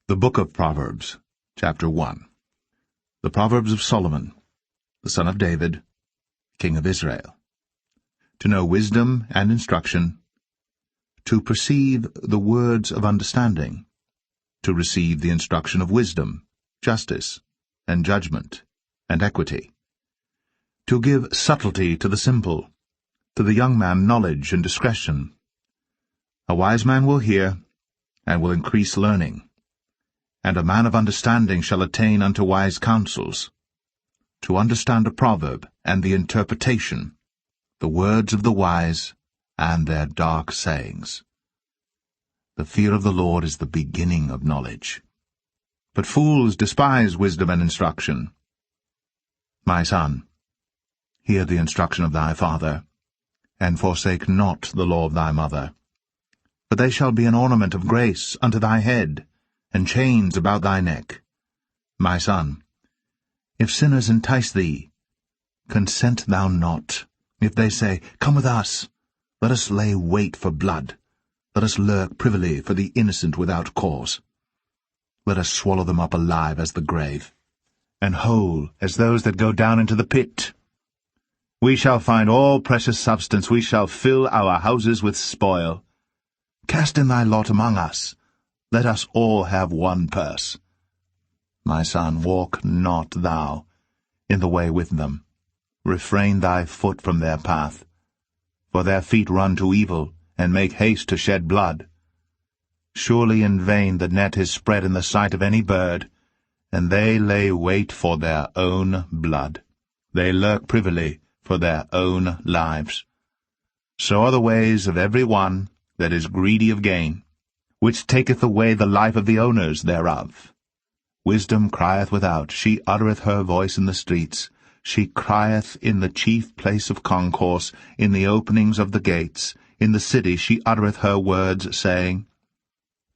The Book of Proverbs, Chapter 1. The Proverbs of Solomon, the son of David, king of Israel. To know wisdom and instruction, to perceive the words of understanding, to receive the instruction of wisdom, justice, and judgment, and equity, to give subtlety to the simple, to the young man knowledge and discretion. A wise man will hear, and will increase learning, and a man of understanding shall attain unto wise counsels. To understand a proverb and the interpretation, the words of the wise and their dark sayings. The fear of the Lord is the beginning of knowledge. But fools despise wisdom and instruction. My son, hear the instruction of thy father, and forsake not the law of thy mother. For they shall be an ornament of grace unto thy head, and chains about thy neck. My son, if sinners entice thee, consent thou not. If they say, Come with us, let us lay wait for blood, let us lurk privily for the innocent without cause. Let us swallow them up alive as the grave, and whole as those that go down into the pit. We shall find all precious substance, we shall fill our houses with spoil. Cast in thy lot among us, let us all have one purse. My son, walk not thou in the way with them. Refrain thy foot from their path. For their feet run to evil, and make haste to shed blood. Surely in vain the net is spread in the sight of any bird, and they lay wait for their own blood. They lurk privily for their own lives. So are the ways of every one that is greedy of gain, which taketh away the life of the owners thereof. Wisdom crieth without, she uttereth her voice in the streets. She crieth in the chief place of concourse, in the openings of the gates. In the city she uttereth her words, saying,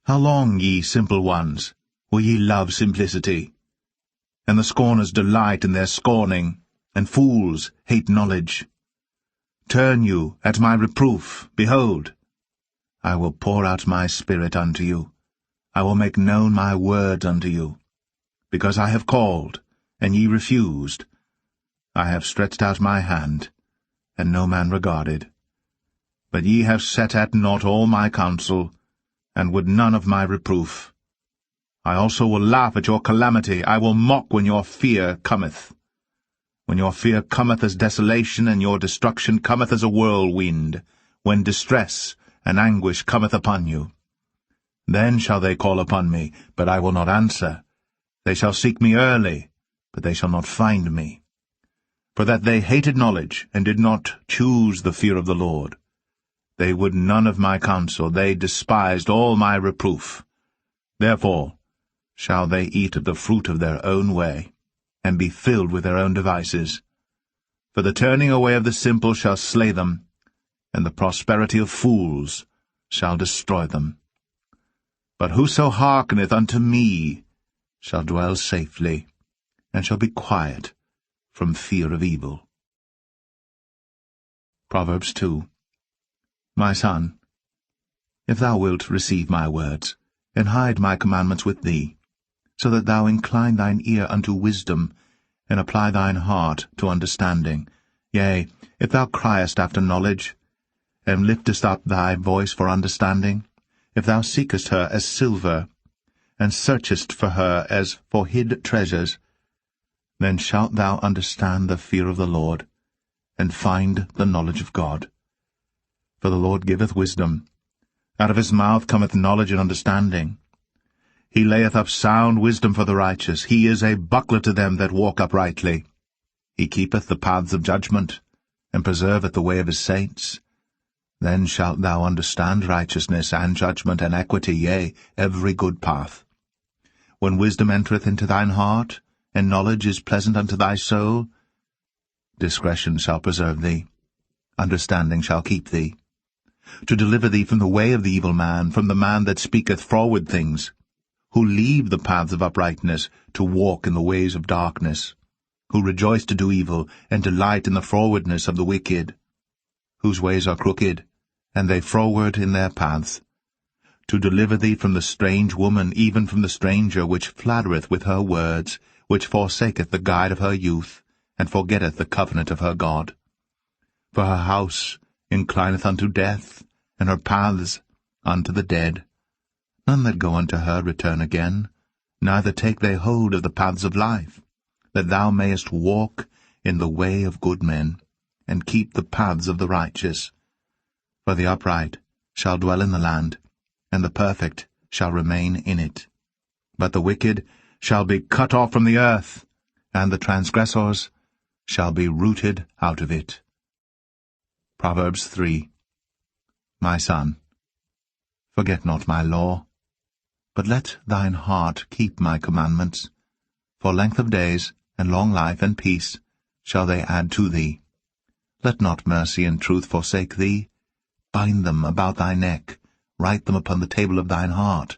How long, ye simple ones, will ye love simplicity? And the scorners delight in their scorning, and fools hate knowledge. Turn you at my reproof, behold, I will pour out my spirit unto you. I will make known my words unto you. Because I have called, and ye refused. I have stretched out my hand, and no man regarded. But ye have set at naught all my counsel, and would none of my reproof. I also will laugh at your calamity. I will mock when your fear cometh. When your fear cometh as desolation, and your destruction cometh as a whirlwind, when distress and anguish cometh upon you. Then shall they call upon me, but I will not answer. They shall seek me early, but they shall not find me. For that they hated knowledge, and did not choose the fear of the Lord. They would none of my counsel, they despised all my reproof. Therefore shall they eat of the fruit of their own way, and be filled with their own devices. For the turning away of the simple shall slay them, and the prosperity of fools shall destroy them. But whoso hearkeneth unto me shall dwell safely, and shall be quiet from fear of evil. Proverbs 2. My son, if thou wilt receive my words, and hide my commandments with thee, so that thou incline thine ear unto wisdom, and apply thine heart to understanding, yea, if thou criest after knowledge, and liftest up thy voice for understanding, if thou seekest her as silver, and searchest for her as for hid treasures, then shalt thou understand the fear of the Lord, and find the knowledge of God. For the Lord giveth wisdom, out of his mouth cometh knowledge and understanding. He layeth up sound wisdom for the righteous, he is a buckler to them that walk uprightly. He keepeth the paths of judgment, and preserveth the way of his saints. Then shalt thou understand righteousness, and judgment, and equity, yea, every good path. When wisdom entereth into thine heart, and knowledge is pleasant unto thy soul, discretion shall preserve thee, understanding shall keep thee, to deliver thee from the way of the evil man, from the man that speaketh froward things, who leave the paths of uprightness, to walk in the ways of darkness, who rejoice to do evil, and delight in the frowardness of the wicked, whose ways are crooked, and they froward in their paths, to deliver thee from the strange woman, even from the stranger, which flattereth with her words, which forsaketh the guide of her youth, and forgetteth the covenant of her God. For her house inclineth unto death, and her paths unto the dead. None that go unto her return again, neither take they hold of the paths of life, that thou mayest walk in the way of good men, and keep the paths of the righteous. For the upright shall dwell in the land, and the perfect shall remain in it. But the wicked shall be cut off from the earth, and the transgressors shall be rooted out of it. Proverbs 3. My son, forget not my law, but let thine heart keep my commandments. For length of days, and long life, and peace shall they add to thee. Let not mercy and truth forsake thee. Bind them about thy neck, write them upon the table of thine heart.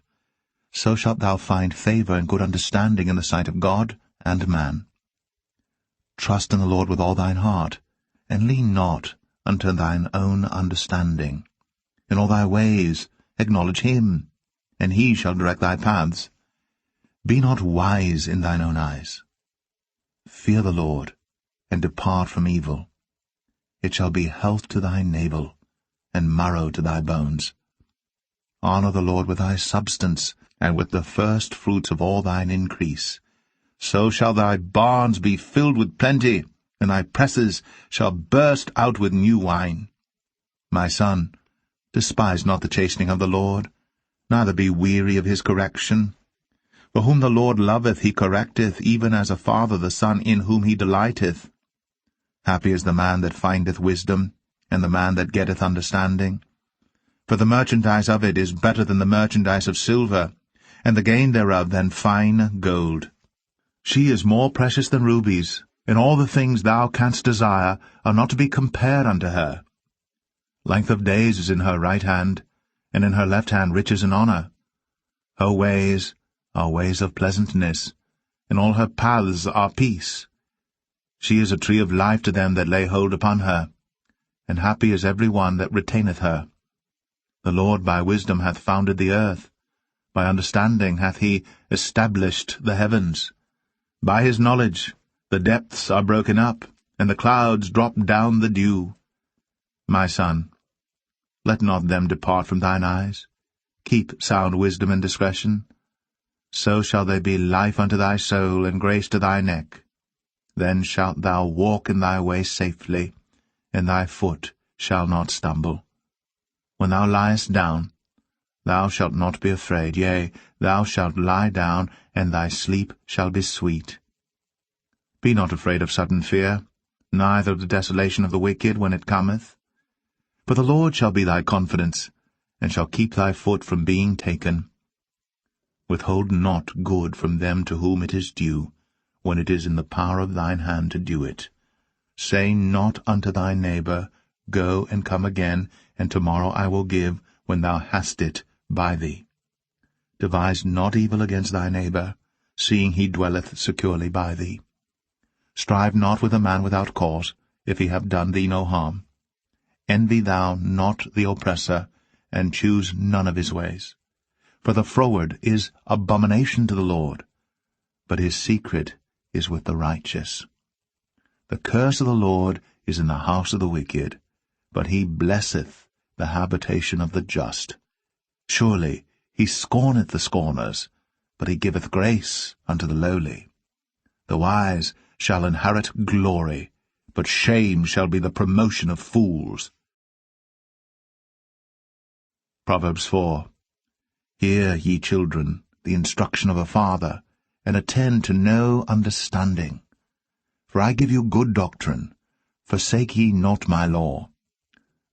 So shalt thou find favor and good understanding in the sight of God and man. Trust in the Lord with all thine heart, and lean not unto thine own understanding. In all thy ways acknowledge him, and he shall direct thy paths. Be not wise in thine own eyes. Fear the Lord, and depart from evil. It shall be health to thy navel, and marrow to thy bones. Honor the Lord with thy substance, and with the first fruits of all thine increase. So shall thy barns be filled with plenty, and thy presses shall burst out with new wine. My son, despise not the chastening of the Lord, neither be weary of his correction. For whom the Lord loveth he correcteth, even as a father the son in whom he delighteth. Happy is the man that findeth wisdom, and the man that getteth understanding. For the merchandise of it is better than the merchandise of silver, and the gain thereof than fine gold. She is more precious than rubies, and all the things thou canst desire are not to be compared unto her. Length of days is in her right hand, and in her left hand riches and honor. Her ways are ways of pleasantness, and all her paths are peace. She is a tree of life to them that lay hold upon her, and happy is every one that retaineth her. The Lord by wisdom hath founded the earth, by understanding hath he established the heavens. By his knowledge the depths are broken up, and the clouds drop down the dew. My son, let not them depart from thine eyes. Keep sound wisdom and discretion. So shall they be life unto thy soul, and grace to thy neck. Then shalt thou walk in thy way safely, and thy foot shall not stumble. When thou liest down, thou shalt not be afraid. Yea, thou shalt lie down, and thy sleep shall be sweet. Be not afraid of sudden fear, neither of the desolation of the wicked when it cometh. For the Lord shall be thy confidence, and shall keep thy foot from being taken. Withhold not good from them to whom it is due, when it is in the power of thine hand to do it. Say not unto thy neighbor, Go and come again, and tomorrow I will give, when thou hast it by thee. Devise not evil against thy neighbor, seeing he dwelleth securely by thee. Strive not with a man without cause, if he have done thee no harm. Envy thou not the oppressor, and choose none of his ways. For the froward is abomination to the Lord, but his secret is with the righteous. The curse of the Lord is in the house of the wicked, but he blesseth the habitation of the just. Surely he scorneth the scorners, but he giveth grace unto the lowly. The wise shall inherit glory, but shame shall be the promotion of fools. Proverbs 4. Hear, ye children, the instruction of a father, and attend to no understanding. For I give you good doctrine. Forsake ye not my law.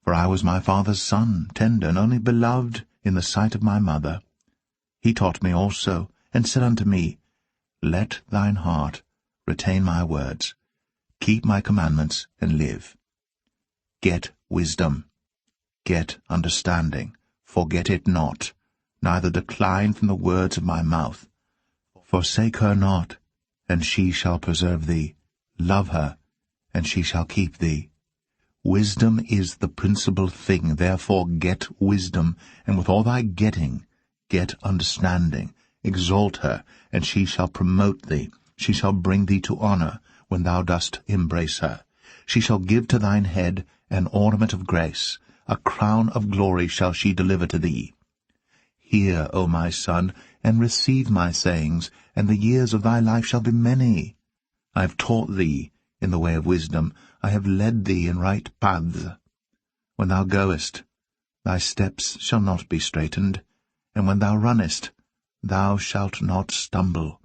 For I was my father's son, tender, and only beloved in the sight of my mother. He taught me also, and said unto me, Let thine heart retain my words. Keep my commandments, and live. Get wisdom. Get understanding. Forget it not, neither decline from the words of my mouth. Forsake her not, and she shall preserve thee. Love her, and she shall keep thee. Wisdom is the principal thing, therefore get wisdom, and with all thy getting Get understanding, exalt her, and she shall promote thee. She shall bring thee to honor when thou dost embrace her. She shall give to thine head an ornament of grace. A crown of glory shall she deliver to thee. Hear, O my son, and receive my sayings, and the years of thy life shall be many. I have taught thee in the way of wisdom. I have led thee in right paths. When thou goest, thy steps shall not be straitened, and when thou runnest, thou shalt not stumble.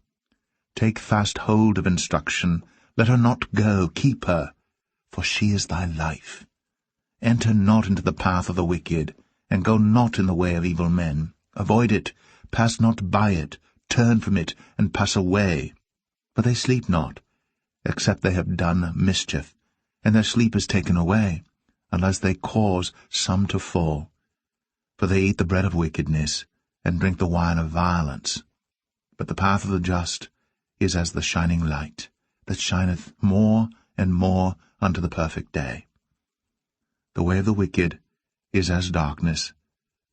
Take fast hold of instruction. Let her not go. Keep her, for she is thy life. Enter not into the path of the wicked, and go not in the way of evil men. Avoid it, pass not by it, turn from it, and pass away. For they sleep not, except they have done mischief, and their sleep is taken away, unless they cause some to fall. For they eat the bread of wickedness, and drink the wine of violence. But the path of the just is as the shining light, that shineth more and more unto the perfect day. The way of the wicked is as darkness.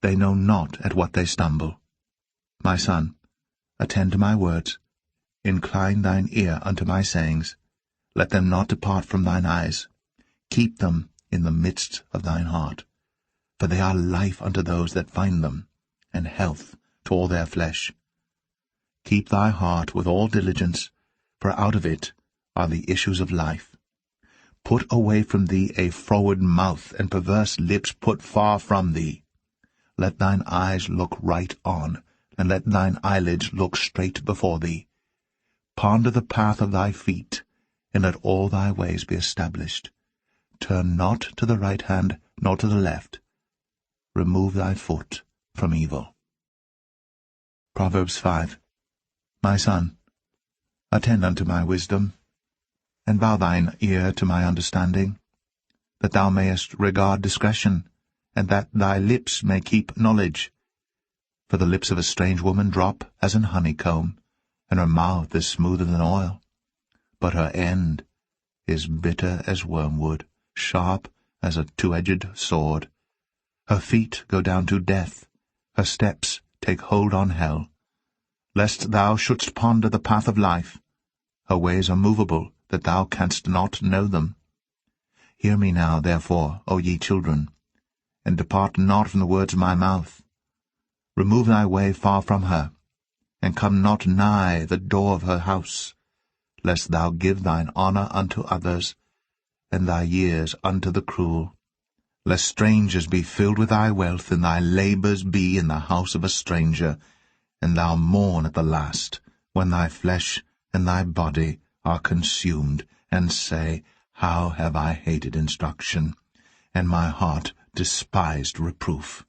They know not at what they stumble. My son, attend to my words. Incline thine ear unto my sayings. Let them not depart from thine eyes. Keep them in the midst of thine heart. For they are life unto those that find them, and health to all their flesh. Keep thy heart with all diligence, for out of it are the issues of life. Put away from thee a froward mouth, and perverse lips put far from thee. Let thine eyes look right on, and let thine eyelids look straight before thee. Ponder the path of thy feet, and let all thy ways be established. Turn not to the right hand, nor to the left. Remove thy foot from evil. Proverbs 5. My son, attend unto my wisdom, and bow thine ear to my understanding, that thou mayest regard discretion, and that thy lips may keep knowledge. For the lips of a strange woman drop as an honeycomb, and her mouth is smoother than oil. But her end is bitter as wormwood, sharp as a two-edged sword. Her feet go down to death, her steps take hold on hell. Lest thou shouldst ponder the path of life, her ways are movable, that thou canst not know them. Hear me now, therefore, O ye children, and depart not from the words of my mouth. Remove thy way far from her, and come not nigh the door of her house, lest thou give thine honour unto others, and thy years unto the cruel. Lest strangers be filled with thy wealth, and thy labours be in the house of a stranger, and thou mourn at the last, when thy flesh and thy body are consumed, and say, How have I hated instruction, and my heart despised reproof,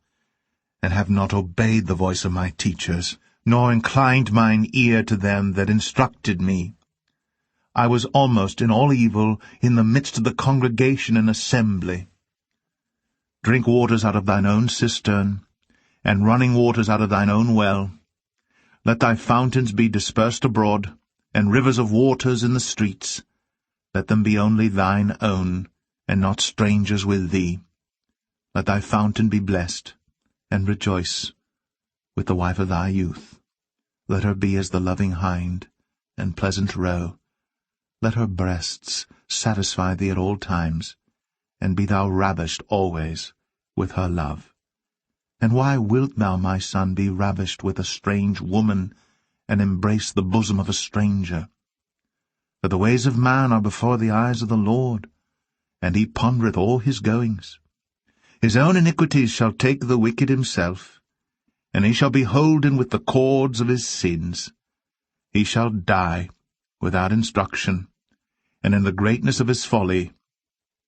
and have not obeyed the voice of my teachers, nor inclined mine ear to them that instructed me. I was almost in all evil in the midst of the congregation and assembly. Drink waters out of thine own cistern, and running waters out of thine own well. Let thy fountains be dispersed abroad, and rivers of waters in the streets. Let them be only thine own, and not strangers with thee. Let thy fountain be blessed, and rejoice with the wife of thy youth. Let her be as the loving hind, and pleasant roe. Let her breasts satisfy thee at all times, and be thou ravished always with her love. And why wilt thou, my son, be ravished with a strange woman, and embrace the bosom of a stranger? For the ways of man are before the eyes of the Lord, and he pondereth all his goings. His own iniquities shall take the wicked himself, and he shall be holden with the cords of his sins. He shall die without instruction, and in the greatness of his folly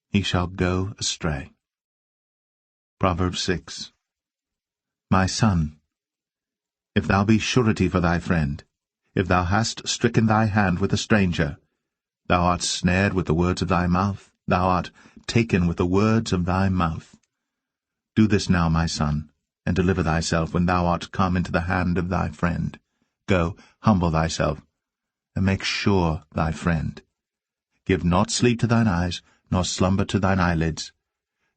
he shall go astray. Proverbs 6. My son, if thou be surety for thy friend, if thou hast stricken thy hand with a stranger, thou art snared with the words of thy mouth, thou art taken with the words of thy mouth. Do this now, my son, and deliver thyself when thou art come into the hand of thy friend. Go, humble thyself, and make sure thy friend. Give not sleep to thine eyes, nor slumber to thine eyelids.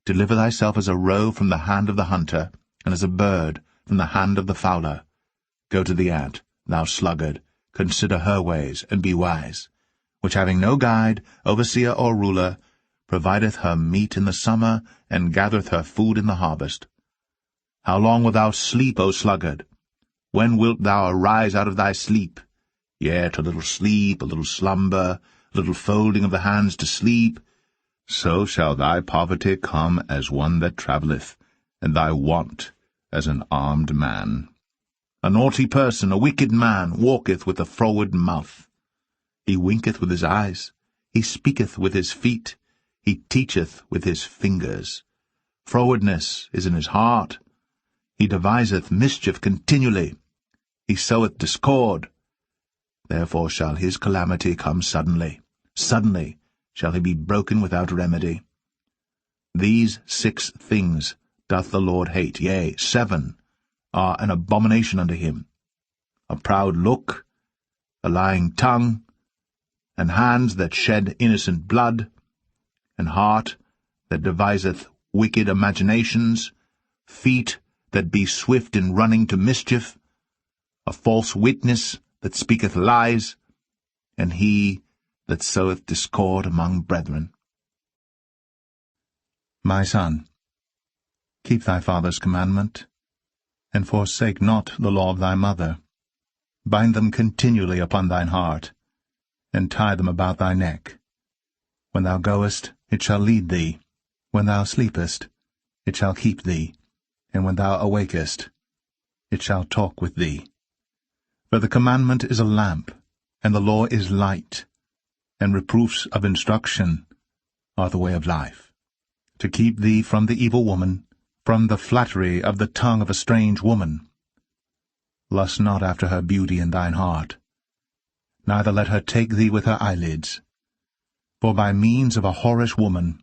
Deliver thyself as a roe from the hand of the hunter, and as a bird from the hand of the fowler. Go to the ant, thou sluggard, consider her ways, and be wise, which having no guide, overseer, or ruler, provideth her meat in the summer, and gathereth her food in the harvest. How long wilt thou sleep, O sluggard? When wilt thou arise out of thy sleep? Yet a little sleep, a little slumber, a little folding of the hands to sleep. So shall thy poverty come as one that travelleth, and thy want as an armed man. A naughty person, a wicked man, walketh with a froward mouth. He winketh with his eyes, he speaketh with his feet, he teacheth with his fingers. Frowardness is in his heart. He deviseth mischief continually. He soweth discord. Therefore shall his calamity come suddenly. Suddenly shall he be broken without remedy. These 6 things doth the Lord hate, yea, 7 are an abomination unto him: a proud look, a lying tongue, and hands that shed innocent blood, and heart that deviseth wicked imaginations, feet that be swift in running to mischief, a false witness that speaketh lies, and he that soweth discord among brethren. My son, keep thy father's commandment, and forsake not the law of thy mother. Bind them continually upon thine heart, and tie them about thy neck. When thou goest, it shall lead thee. When thou sleepest, it shall keep thee. And when thou awakest, it shall talk with thee. For the commandment is a lamp, and the law is light, and reproofs of instruction are the way of life, to keep thee from the evil woman, from the flattery of the tongue of a strange woman. Lust not after her beauty in thine heart, neither let her take thee with her eyelids. For by means of a whorish woman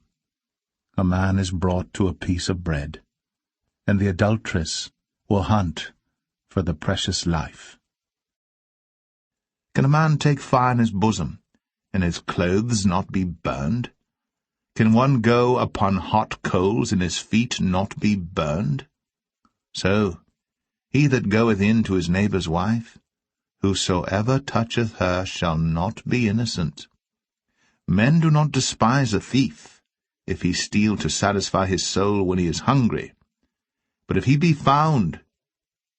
a man is brought to a piece of bread, and the adulteress will hunt for the precious life. Can a man take fire in his bosom, and his clothes not be burned? Can one go upon hot coals, and his feet not be burned? So, he that goeth in to his neighbour's wife, whosoever toucheth her shall not be innocent. Men do not despise a thief, if he steal to satisfy his soul when he is hungry. But if he be found,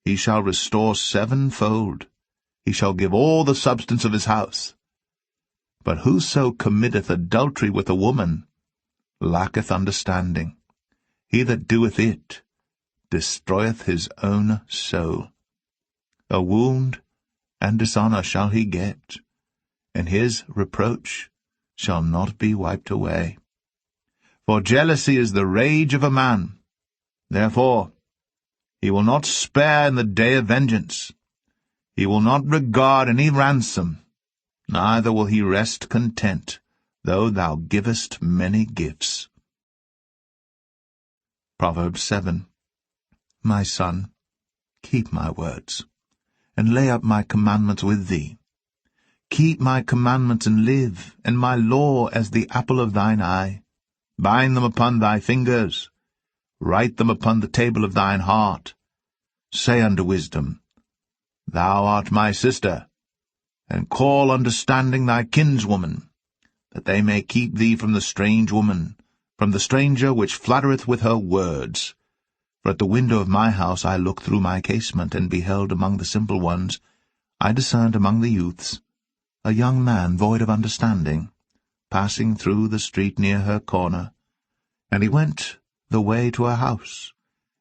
he shall restore 7-fold. He shall give all the substance of his house. But whoso committeth adultery with a woman lacketh understanding. He that doeth it destroyeth his own soul. A wound and dishonour shall he get, and his reproach shall not be wiped away. For jealousy is the rage of a man. Therefore he will not spare in the day of vengeance. He will not regard any ransom, neither will he rest content, though thou givest many gifts. Proverbs 7. My son, keep my words, and lay up my commandments with thee. Keep my commandments and live, and my law as the apple of thine eye. Bind them upon thy fingers, write them upon the table of thine heart. Say unto wisdom, Thou art my sister, and call understanding thy kinswoman, that they may keep thee from the strange woman, from the stranger which flattereth with her words. For at the window of my house I looked through my casement, and beheld among the simple ones, I discerned among the youths, a young man void of understanding, passing through the street near her corner. And he went the way to her house,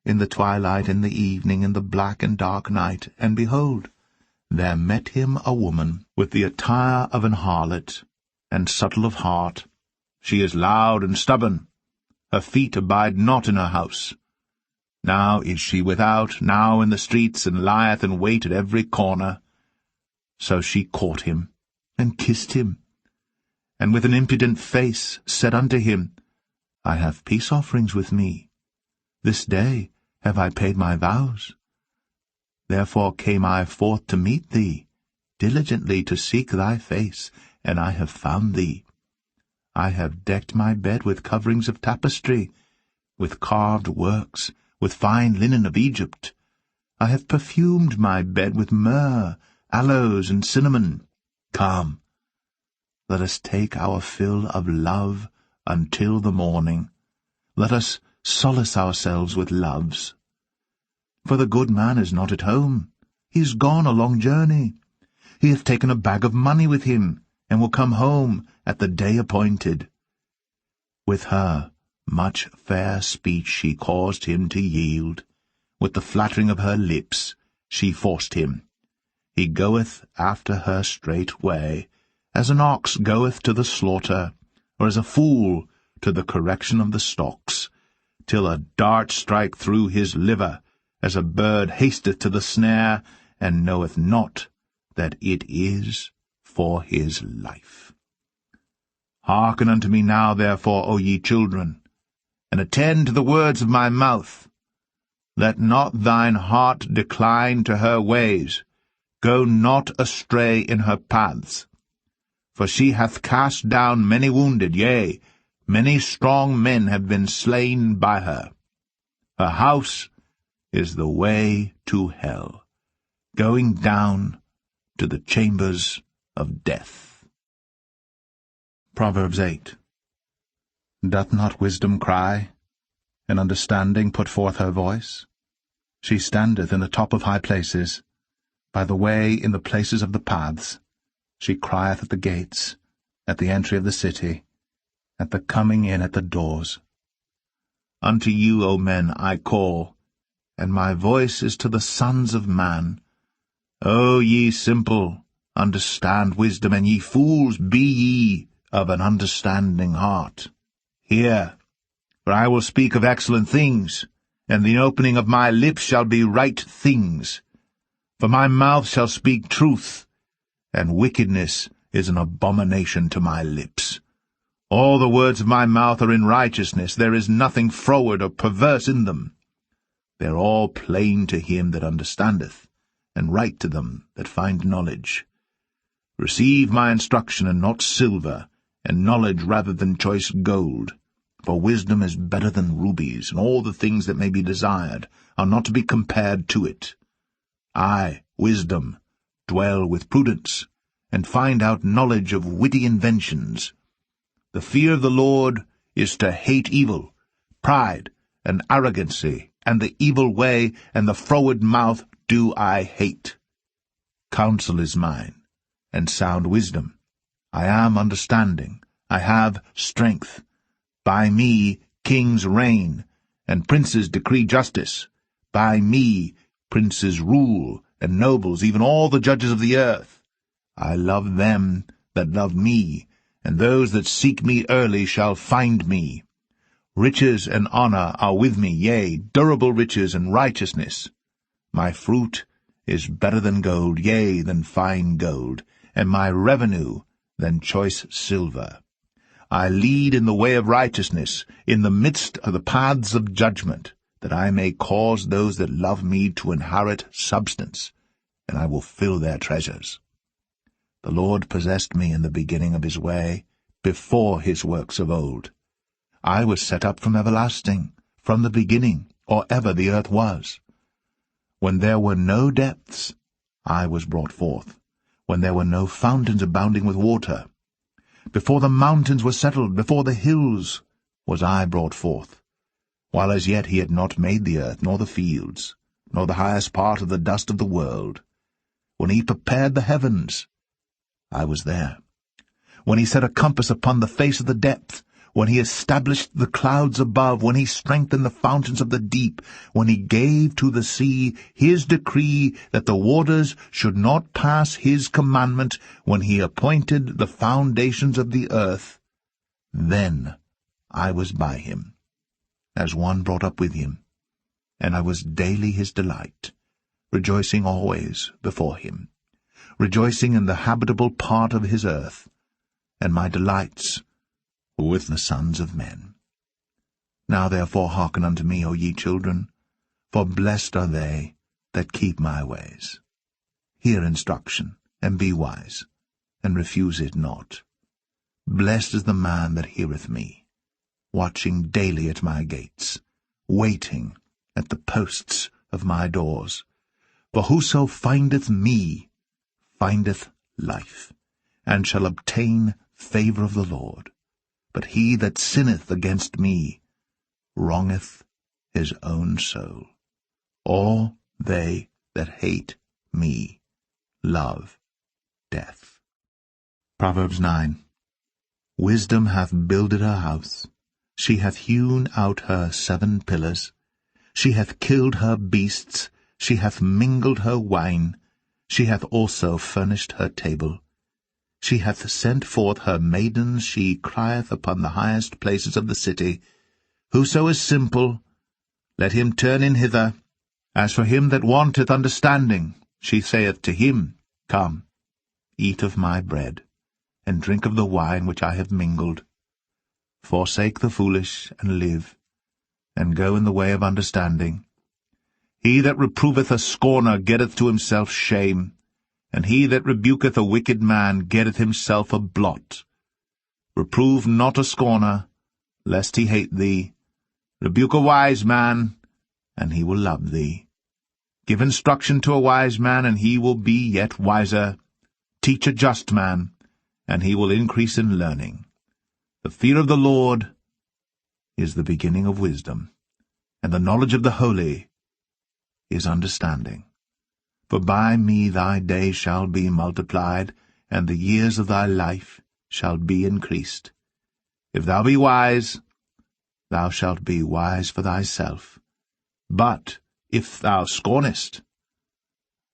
in the twilight, in the evening, in the black and dark night, and behold, there met him a woman, with the attire of an harlot, and subtle of heart. She is loud and stubborn. Her feet abide not in her house. Now is she without, now in the streets, and lieth in wait at every corner. So she caught him, and kissed him, and with an impudent face said unto him, I have peace offerings with me. This day have I paid my vows. Therefore came I forth to meet thee, diligently to seek thy face, and I have found thee. I have decked my bed with coverings of tapestry, with carved works, with fine linen of Egypt. I have perfumed my bed with myrrh, aloes, and cinnamon. Come, let us take our fill of love until the morning. Let us solace ourselves with loves. For the good man is not at home. He is gone a long journey. He hath taken a bag of money with him, and will come home at the day appointed. With her much fair speech she caused him to yield. With the flattering of her lips she forced him. He goeth after her straightway, as an ox goeth to the slaughter, or as a fool to the correction of the stocks, till a dart strike through his liver, as a bird hasteth to the snare, and knoweth not that it is for his life. Hearken unto me now, therefore, O ye children, and attend to the words of my mouth. Let not thine heart decline to her ways. Go not astray in her paths. For she hath cast down many wounded, yea, many strong men have been slain by her. Her house is the way to hell, going down to the chambers of death. Proverbs 8. Doth not wisdom cry, and understanding put forth her voice? She standeth in the top of high places, by the way in the places of the paths. She crieth at the gates, at the entry of the city, at the coming in at the doors. Unto you, O men, I call, and my voice is to the sons of man. O ye simple, understand wisdom, and ye fools, be ye of an understanding heart. Hear, for I will speak of excellent things, and the opening of my lips shall be right things. For my mouth shall speak truth, and wickedness is an abomination to my lips. All the words of my mouth are in righteousness, there is nothing froward or perverse in them. They are all plain to him that understandeth, and right to them that find knowledge. Receive my instruction, and not silver, and knowledge rather than choice gold. For wisdom is better than rubies, and all the things that may be desired are not to be compared to it. I, wisdom, dwell with prudence, and find out knowledge of witty inventions. The fear of the Lord is to hate evil, pride, and arrogancy, and the evil way, and the froward mouth do I hate. Counsel is mine, and sound wisdom. I am understanding, I have strength. By me kings reign, and princes decree justice. By me princes rule, and nobles, even all the judges of the earth. I love them that love me, and those that seek me early shall find me. Riches and honor are with me, yea, durable riches and righteousness. My fruit is better than gold, yea, than fine gold, and my revenue than choice silver. I lead in the way of righteousness, in the midst of the paths of judgment, that I may cause those that love me to inherit substance, and I will fill their treasures. The Lord possessed me in the beginning of his way, before his works of old. I was set up from everlasting, from the beginning, or ever the earth was. When there were no depths, I was brought forth, when there were no fountains abounding with water. Before the mountains were settled, before the hills, was I brought forth, while as yet he had not made the earth, nor the fields, nor the highest part of the dust of the world. When he prepared the heavens, I was there. When he set a compass upon the face of the depth, when he established the clouds above, when he strengthened the fountains of the deep, when he gave to the sea his decree that the waters should not pass his commandment, when he appointed the foundations of the earth, then I was by him, as one brought up with him, and I was daily his delight, rejoicing always before him, rejoicing in the habitable part of his earth, and my delights with the sons of men. Now therefore hearken unto me, O ye children, for blessed are they that keep my ways. Hear instruction, and be wise, and refuse it not. Blessed is the man that heareth me, watching daily at my gates, waiting at the posts of my doors, For whoso findeth me findeth life, and shall obtain favour of the Lord. But he that sinneth against me wrongeth his own soul. All they that hate me love death. Proverbs 9. Wisdom hath builded her house. She hath hewn out her 7 pillars. She hath killed her beasts. She hath mingled her wine. She hath also furnished her table. She hath sent forth her maidens. She crieth upon the highest places of the city. Whoso is simple, let him turn in hither. As for him that wanteth understanding, she saith to him, Come, eat of my bread, and drink of the wine which I have mingled. Forsake the foolish, and live, and go in the way of understanding. He that reproveth a scorner getteth to himself shame, and he that rebuketh a wicked man getteth himself a blot. Reprove not a scorner, lest he hate thee. Rebuke a wise man, and he will love thee. Give instruction to a wise man, and he will be yet wiser. Teach a just man, and he will increase in learning. The fear of the Lord is the beginning of wisdom, and the knowledge of the holy is understanding. For by me thy days shall be multiplied, and the years of thy life shall be increased. If thou be wise, thou shalt be wise for thyself. But if thou scornest,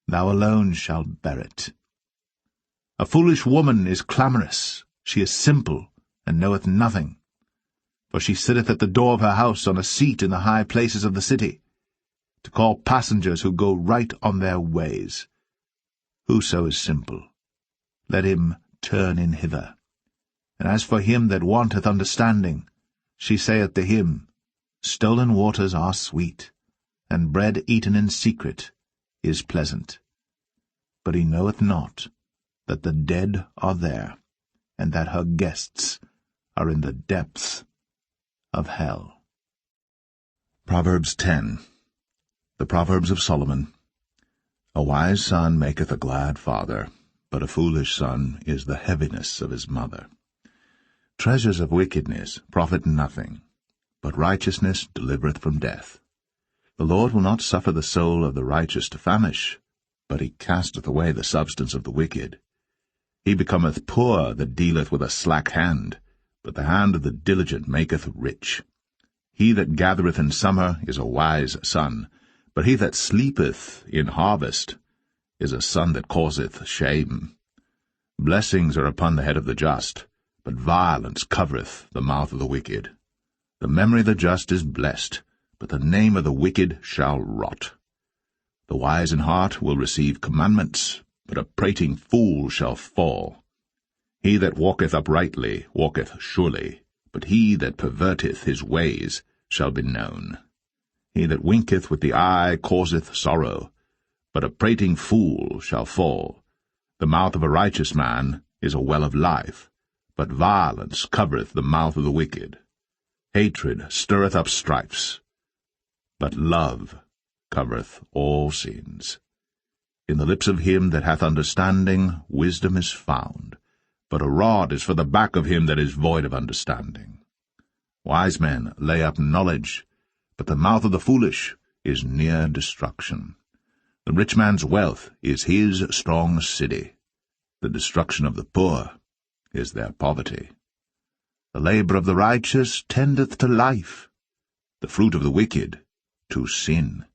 thou alone shalt bear it. A foolish woman is clamorous, she is simple, and knoweth nothing. For she sitteth at the door of her house on a seat in the high places of the city, to call passengers who go right on their ways. Whoso is simple, let him turn in hither. And as for him that wanteth understanding, she saith to him, Stolen waters are sweet, and bread eaten in secret is pleasant. But he knoweth not that the dead are there, and that her guests are in the depths of hell. Proverbs 10. The Proverbs of Solomon. A wise son maketh a glad father, but a foolish son is the heaviness of his mother. Treasures of wickedness profit nothing, but righteousness delivereth from death. The Lord will not suffer the soul of the righteous to famish, but he casteth away the substance of the wicked. He becometh poor that dealeth with a slack hand, but the hand of the diligent maketh rich. He that gathereth in summer is a wise son, but he that sleepeth in harvest is a son that causeth shame. Blessings are upon the head of the just, but violence covereth the mouth of the wicked. The memory of the just is blessed, but the name of the wicked shall rot. The wise in heart will receive commandments, but a prating fool shall fall. He that walketh uprightly walketh surely, but he that perverteth his ways shall be known. He that winketh with the eye causeth sorrow, but a prating fool shall fall. The mouth of a righteous man is a well of life, but violence covereth the mouth of the wicked. Hatred stirreth up strifes, but love covereth all sins. In the lips of him that hath understanding wisdom is found, but a rod is for the back of him that is void of understanding. Wise men lay up knowledge, but the mouth of the foolish is near destruction. The rich man's wealth is his strong city. The destruction of the poor is their poverty. The labor of the righteous tendeth to life, the fruit of the wicked to sin.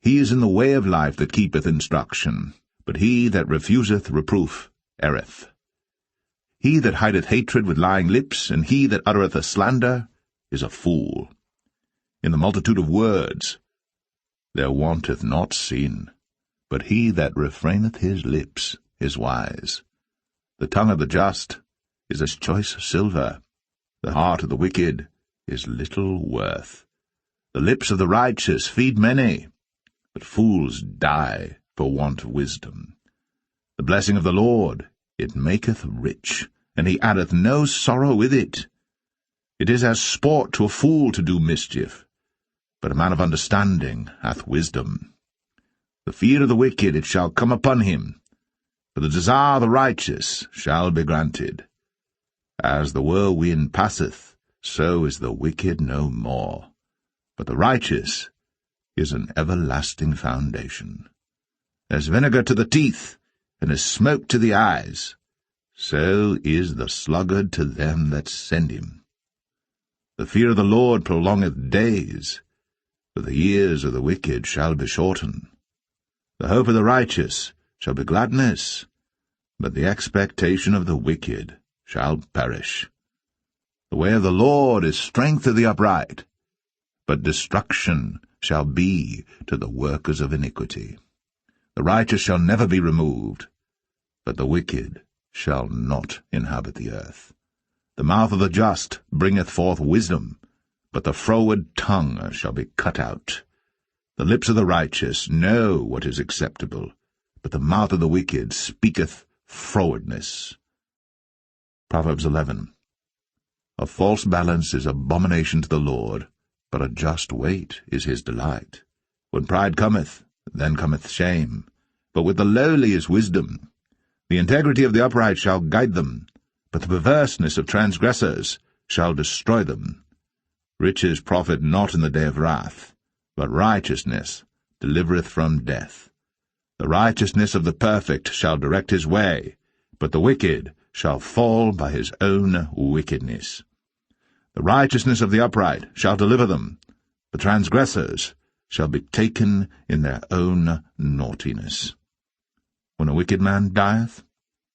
He is in the way of life that keepeth instruction, but he that refuseth reproof erreth. He that hideth hatred with lying lips, and he that uttereth a slander, is a fool. In the multitude of words there wanteth not sin, but he that refraineth his lips is wise. The tongue of the just is as choice silver, the heart of the wicked is little worth. The lips of the righteous feed many, but fools die for want of wisdom. The blessing of the Lord, it maketh rich, and he addeth no sorrow with it. It is as sport to a fool to do mischief, but a man of understanding hath wisdom. The fear of the wicked it shall come upon him, for the desire of the righteous shall be granted. As the whirlwind passeth, so is the wicked no more, but the righteous is an everlasting foundation. As vinegar to the teeth, and as smoke to the eyes, so is the sluggard to them that send him. The fear of the Lord prolongeth days, but the years of the wicked shall be shortened. The hope of the righteous shall be gladness, but the expectation of the wicked shall perish. The way of the Lord is strength to the upright, but destruction shall be to the workers of iniquity. The righteous shall never be removed, but the wicked shall not inhabit the earth. The mouth of the just bringeth forth wisdom, but the froward tongue shall be cut out. The lips of the righteous know what is acceptable, but the mouth of the wicked speaketh frowardness. Proverbs 11. A false balance is abomination to the Lord, but a just weight is his delight. When pride cometh, then cometh shame, but with the lowly is wisdom. The integrity of the upright shall guide them, but the perverseness of transgressors shall destroy them. Riches profit not in the day of wrath, but righteousness delivereth from death. The righteousness of the perfect shall direct his way, but the wicked shall fall by his own wickedness. The righteousness of the upright shall deliver them, but transgressors shall be taken in their own naughtiness. When a wicked man dieth,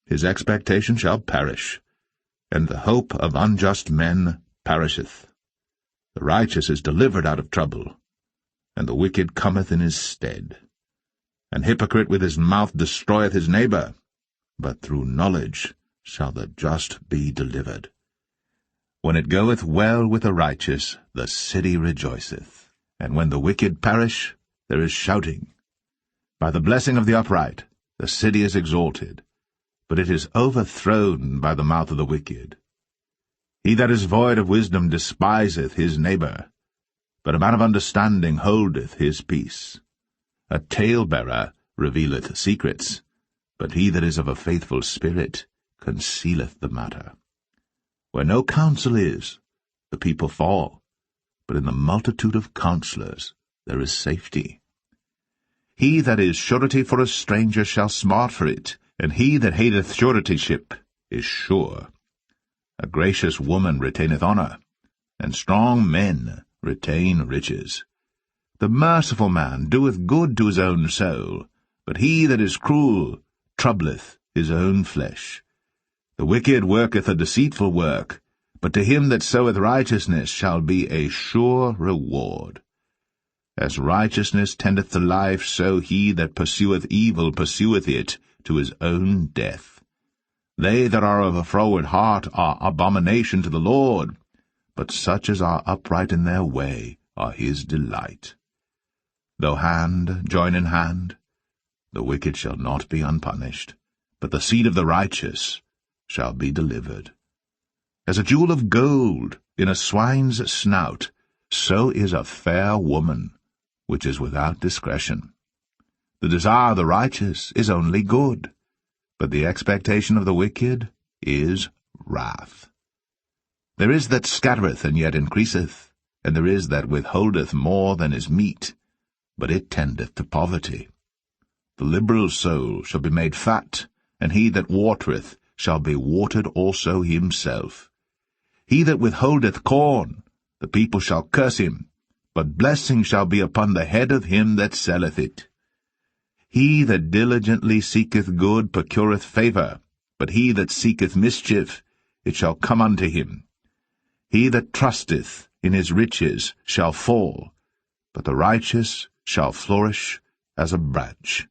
his expectation shall perish, and the hope of unjust men perisheth. The righteous is delivered out of trouble, and the wicked cometh in his stead. An hypocrite with his mouth destroyeth his neighbor, but through knowledge shall the just be delivered. When it goeth well with the righteous, the city rejoiceth, and when the wicked perish, there is shouting. By the blessing of the upright, the city is exalted, but it is overthrown by the mouth of the wicked. He that is void of wisdom despiseth his neighbor, but a man of understanding holdeth his peace. A talebearer revealeth secrets, but he that is of a faithful spirit concealeth the matter. Where no counsel is, the people fall, but in the multitude of counselors there is safety. He that is surety for a stranger shall smart for it, and he that hateth suretyship is sure. A gracious woman retaineth honour, and strong men retain riches. The merciful man doeth good to his own soul, but he that is cruel troubleth his own flesh. The wicked worketh a deceitful work, but to him that soweth righteousness shall be a sure reward. As righteousness tendeth to life, so he that pursueth evil pursueth it to his own death. They that are of a froward heart are abomination to the Lord, but such as are upright in their way are his delight. Though hand join in hand, the wicked shall not be unpunished, but the seed of the righteous shall be delivered. As a jewel of gold in a swine's snout, so is a fair woman, which is without discretion. The desire of the righteous is only good, but the expectation of the wicked is wrath. There is that scattereth and yet increaseth, and there is that withholdeth more than is meet, but it tendeth to poverty. The liberal soul shall be made fat, and he that watereth shall be watered also himself. He that withholdeth corn, the people shall curse him, but blessing shall be upon the head of him that selleth it. He that diligently seeketh good procureth favour, but he that seeketh mischief, it shall come unto him. He that trusteth in his riches shall fall, but the righteous shall flourish as a branch.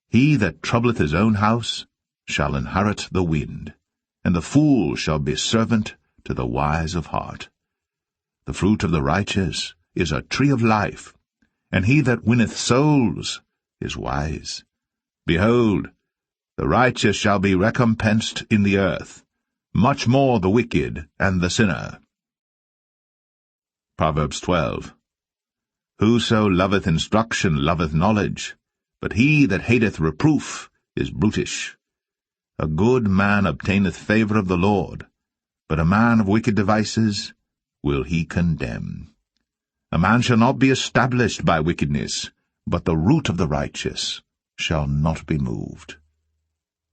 He that troubleth his own house shall inherit the wind, and the fool shall be servant to the wise of heart. The fruit of the righteous is a tree of life, and he that winneth souls is wise. Behold, the righteous shall be recompensed in the earth, much more the wicked and the sinner. Proverbs 12. Whoso loveth instruction loveth knowledge, but he that hateth reproof is brutish. A good man obtaineth favour of the Lord, but a man of wicked devices will he condemn. A man shall not be established by wickedness, but the root of the righteous shall not be moved.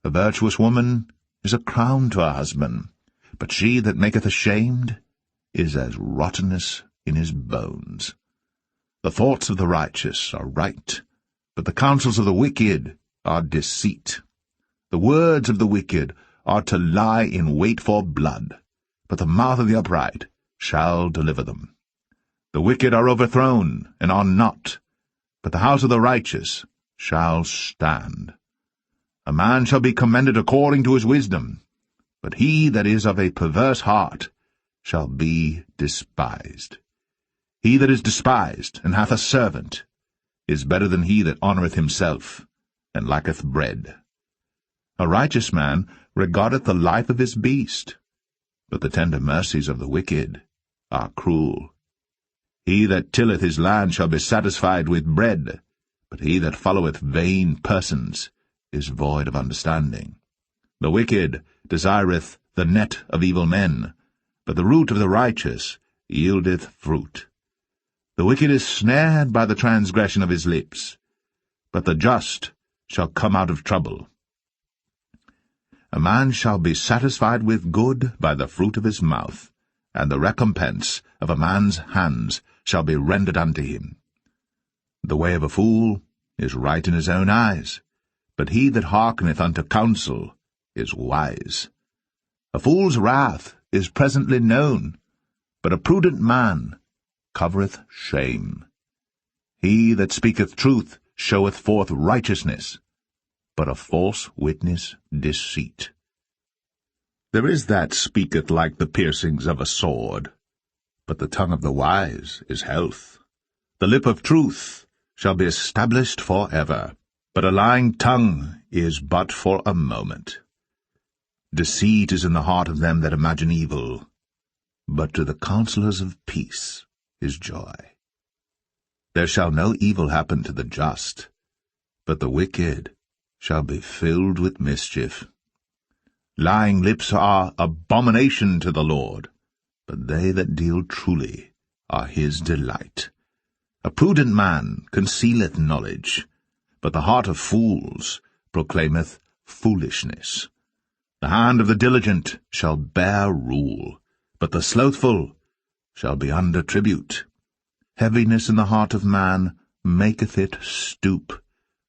A virtuous woman is a crown to her husband, but she that maketh ashamed is as rottenness in his bones. The thoughts of the righteous are right, but the counsels of the wicked are deceit. The words of the wicked are to lie in wait for blood, but the mouth of the upright shall deliver them. The wicked are overthrown and are not, but the house of the righteous shall stand. A man shall be commended according to his wisdom, but he that is of a perverse heart shall be despised. He that is despised and hath a servant is better than he that honoureth himself and lacketh bread. A righteous man regardeth the life of his beast, but the tender mercies of the wicked are cruel. He that tilleth his land shall be satisfied with bread, but he that followeth vain persons is void of understanding. The wicked desireth the net of evil men, but the root of the righteous yieldeth fruit. The wicked is snared by the transgression of his lips, but the just shall come out of trouble. A man shall be satisfied with good by the fruit of his mouth, and the recompense of a man's hands shall be rendered unto him. The way of a fool is right in his own eyes, but he that hearkeneth unto counsel is wise. A fool's wrath is presently known, but a prudent man covereth shame. He that speaketh truth showeth forth righteousness, but a false witness deceit. There is that speaketh like the piercings of a sword, but the tongue of the wise is health. The lip of truth shall be established for ever, but a lying tongue is but for a moment. Deceit is in the heart of them that imagine evil, but to the counselors of peace is joy. There shall no evil happen to the just, but the wicked shall be filled with mischief. Lying lips are abomination to the Lord, but they that deal truly are his delight. A prudent man concealeth knowledge, but the heart of fools proclaimeth foolishness. The hand of the diligent shall bear rule, but the slothful shall be under tribute. Heaviness in the heart of man maketh it stoop,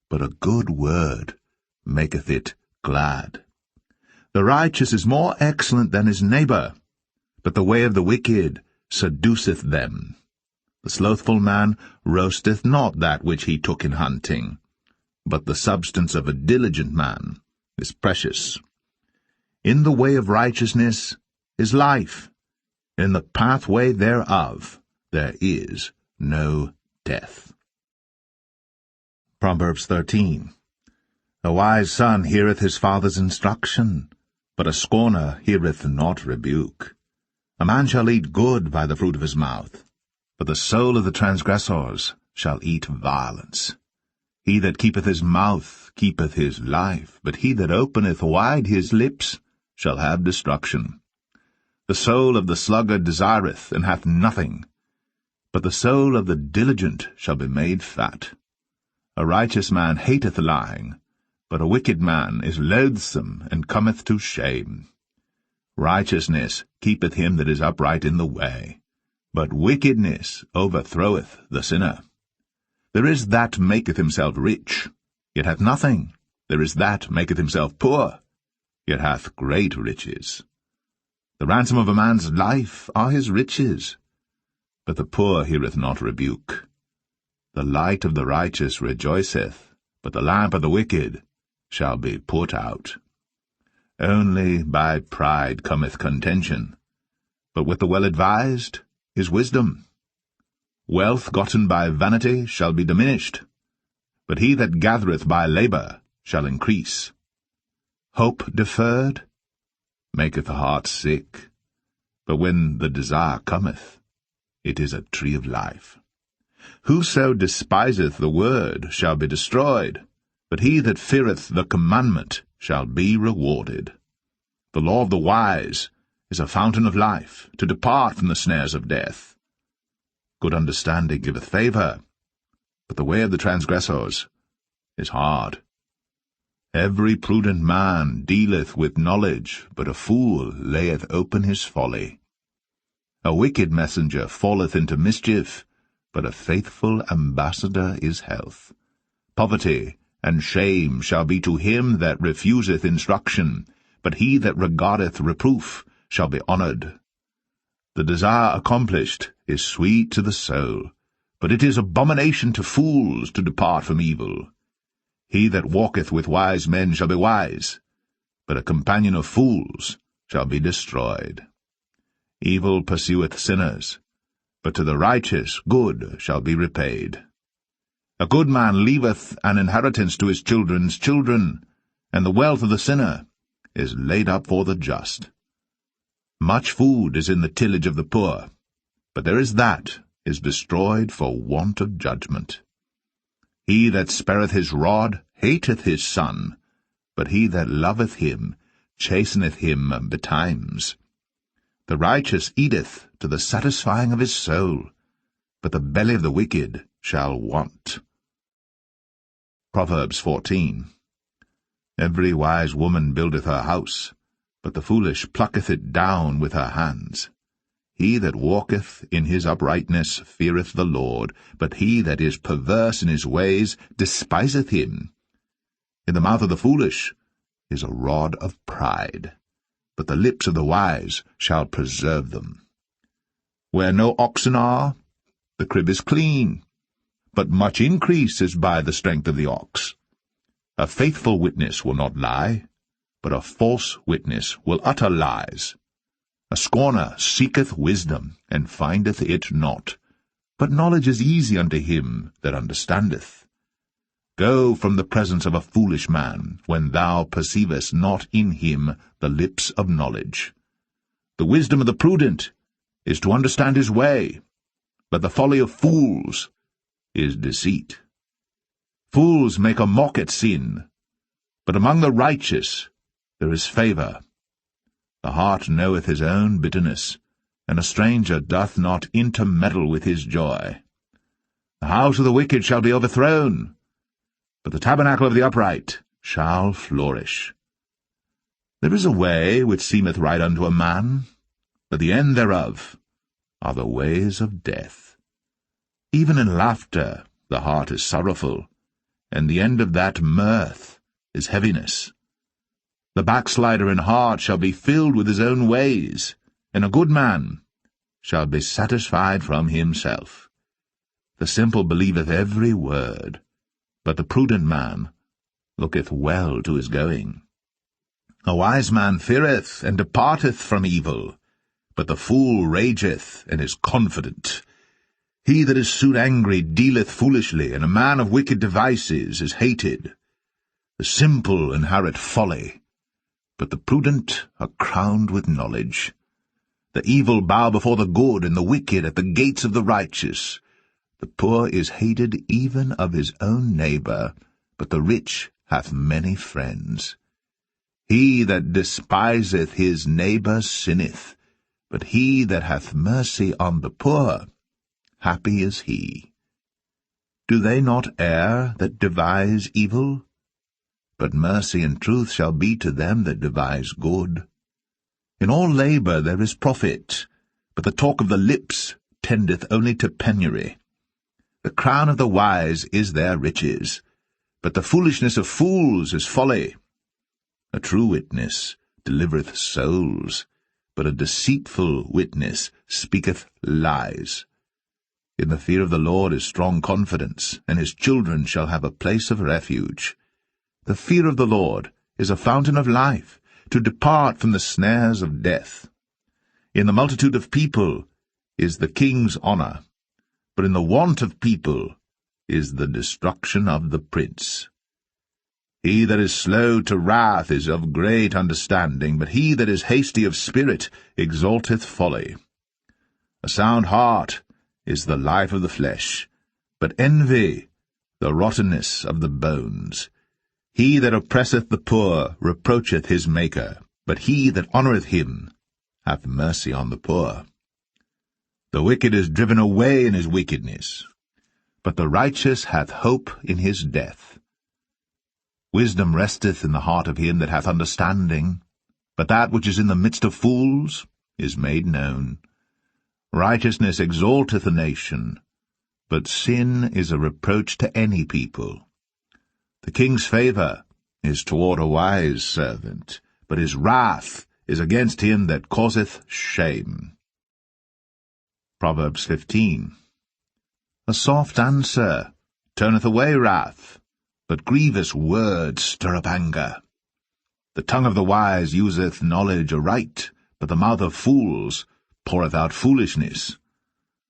but a good word maketh it glad. The righteous is more excellent than his neighbour, but the way of the wicked seduceth them. The slothful man roasteth not that which he took in hunting, but the substance of a diligent man is precious. In the way of righteousness is life, in the pathway thereof there is no death. Proverbs 13. A wise son heareth his father's instruction, but a scorner heareth not rebuke. A man shall eat good by the fruit of his mouth, but the soul of the transgressors shall eat violence. He that keepeth his mouth keepeth his life, but he that openeth wide his lips shall have destruction. The soul of the sluggard desireth, and hath nothing, but the soul of the diligent shall be made fat. A righteous man hateth lying, but a wicked man is loathsome, and cometh to shame. Righteousness keepeth him that is upright in the way, but wickedness overthroweth the sinner. There is that maketh himself rich, yet hath nothing. There is that maketh himself poor, yet hath great riches. The ransom of a man's life are his riches, but the poor heareth not rebuke. The light of the righteous rejoiceth, but the lamp of the wicked shall be put out. Only by pride cometh contention, but with the well-advised is wisdom. Wealth gotten by vanity shall be diminished, but he that gathereth by labour shall increase. Hope deferred maketh the heart sick, but when the desire cometh, it is a tree of life. Whoso despiseth the word shall be destroyed, but he that feareth the commandment shall be rewarded. The law of the wise is a fountain of life, to depart from the snares of death. Good understanding giveth favour, but the way of the transgressors is hard. Every prudent man dealeth with knowledge, but a fool layeth open his folly. A wicked messenger falleth into mischief, but a faithful ambassador is health. Poverty and shame shall be to him that refuseth instruction, but he that regardeth reproof shall be honoured. The desire accomplished is sweet to the soul, but it is abomination to fools to depart from evil. He that walketh with wise men shall be wise, but a companion of fools shall be destroyed. Evil pursueth sinners, but to the righteous good shall be repaid. A good man leaveth an inheritance to his children's children, and the wealth of the sinner is laid up for the just. Much food is in the tillage of the poor, but there is that is destroyed for want of judgment. He that spareth his rod hateth his son, but he that loveth him chasteneth him betimes. The righteous eateth to the satisfying of his soul, but the belly of the wicked shall want. Proverbs 14. Every wise woman buildeth her house, but the foolish plucketh it down with her hands. He that walketh in his uprightness feareth the Lord, but he that is perverse in his ways despiseth him. In the mouth of the foolish is a rod of pride, but the lips of the wise shall preserve them. Where no oxen are, the crib is clean, but much increase is by the strength of the ox. A faithful witness will not lie, but a false witness will utter lies. A scorner seeketh wisdom, and findeth it not, but knowledge is easy unto him that understandeth. Go from the presence of a foolish man, when thou perceivest not in him the lips of knowledge. The wisdom of the prudent is to understand his way, but the folly of fools is deceit. Fools make a mock at sin, but among the righteous there is favour. The heart knoweth his own bitterness, and a stranger doth not intermeddle with his joy. The house of the wicked shall be overthrown, but the tabernacle of the upright shall flourish. There is a way which seemeth right unto a man, but the end thereof are the ways of death. Even in laughter the heart is sorrowful, and the end of that mirth is heaviness. The backslider in heart shall be filled with his own ways, and a good man shall be satisfied from himself. The simple believeth every word, but the prudent man looketh well to his going. A wise man feareth and departeth from evil, but the fool rageth and is confident. He that is soon angry dealeth foolishly, and a man of wicked devices is hated. The simple inherit folly, but the prudent are crowned with knowledge. The evil bow before the good, and the wicked at the gates of the righteous. The poor is hated even of his own neighbour, but the rich hath many friends. He that despiseth his neighbour sinneth, but he that hath mercy on the poor, happy is he. Do they not err that devise evil? But mercy and truth shall be to them that devise good. In all labour there is profit, but the talk of the lips tendeth only to penury. The crown of the wise is their riches, but the foolishness of fools is folly. A true witness delivereth souls, but a deceitful witness speaketh lies. In the fear of the Lord is strong confidence, and his children shall have a place of refuge. The fear of the Lord is a fountain of life, to depart from the snares of death. In the multitude of people is the king's honour, but in the want of people is the destruction of the prince. He that is slow to wrath is of great understanding, but he that is hasty of spirit exalteth folly. A sound heart is the life of the flesh, but envy the rottenness of the bones. He that oppresseth the poor reproacheth his Maker, but he that honoureth him hath mercy on the poor. The wicked is driven away in his wickedness, but the righteous hath hope in his death. Wisdom resteth in the heart of him that hath understanding, but that which is in the midst of fools is made known. Righteousness exalteth a nation, but sin is a reproach to any people. The king's favour is toward a wise servant, but his wrath is against him that causeth shame. Proverbs 15. A soft answer turneth away wrath, but grievous words stir up anger. The tongue of the wise useth knowledge aright, but the mouth of fools poureth out foolishness.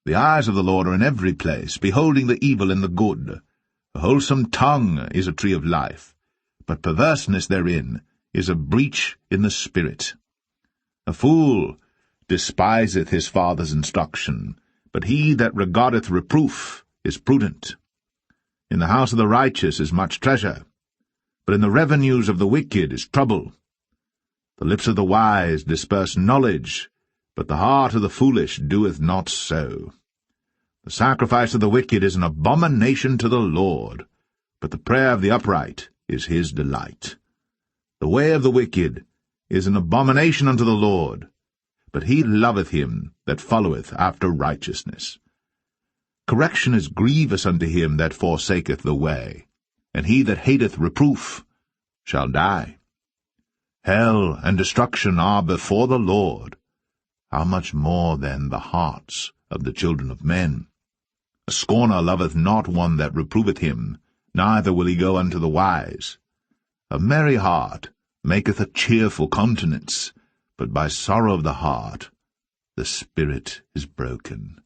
The eyes of the Lord are in every place, beholding the evil and the good. A wholesome tongue is a tree of life, but perverseness therein is a breach in the spirit. A fool despiseth his father's instruction, but he that regardeth reproof is prudent. In the house of the righteous is much treasure, but in the revenues of the wicked is trouble. The lips of the wise disperse knowledge, but the heart of the foolish doeth not so. The sacrifice of the wicked is an abomination to the Lord, but the prayer of the upright is his delight. The way of the wicked is an abomination unto the Lord, but he loveth him that followeth after righteousness. Correction is grievous unto him that forsaketh the way, and he that hateth reproof shall die. Hell and destruction are before the Lord. How much more then the hearts of the children of men? A scorner loveth not one that reproveth him, neither will he go unto the wise. A merry heart maketh a cheerful countenance, but by sorrow of the heart the spirit is broken.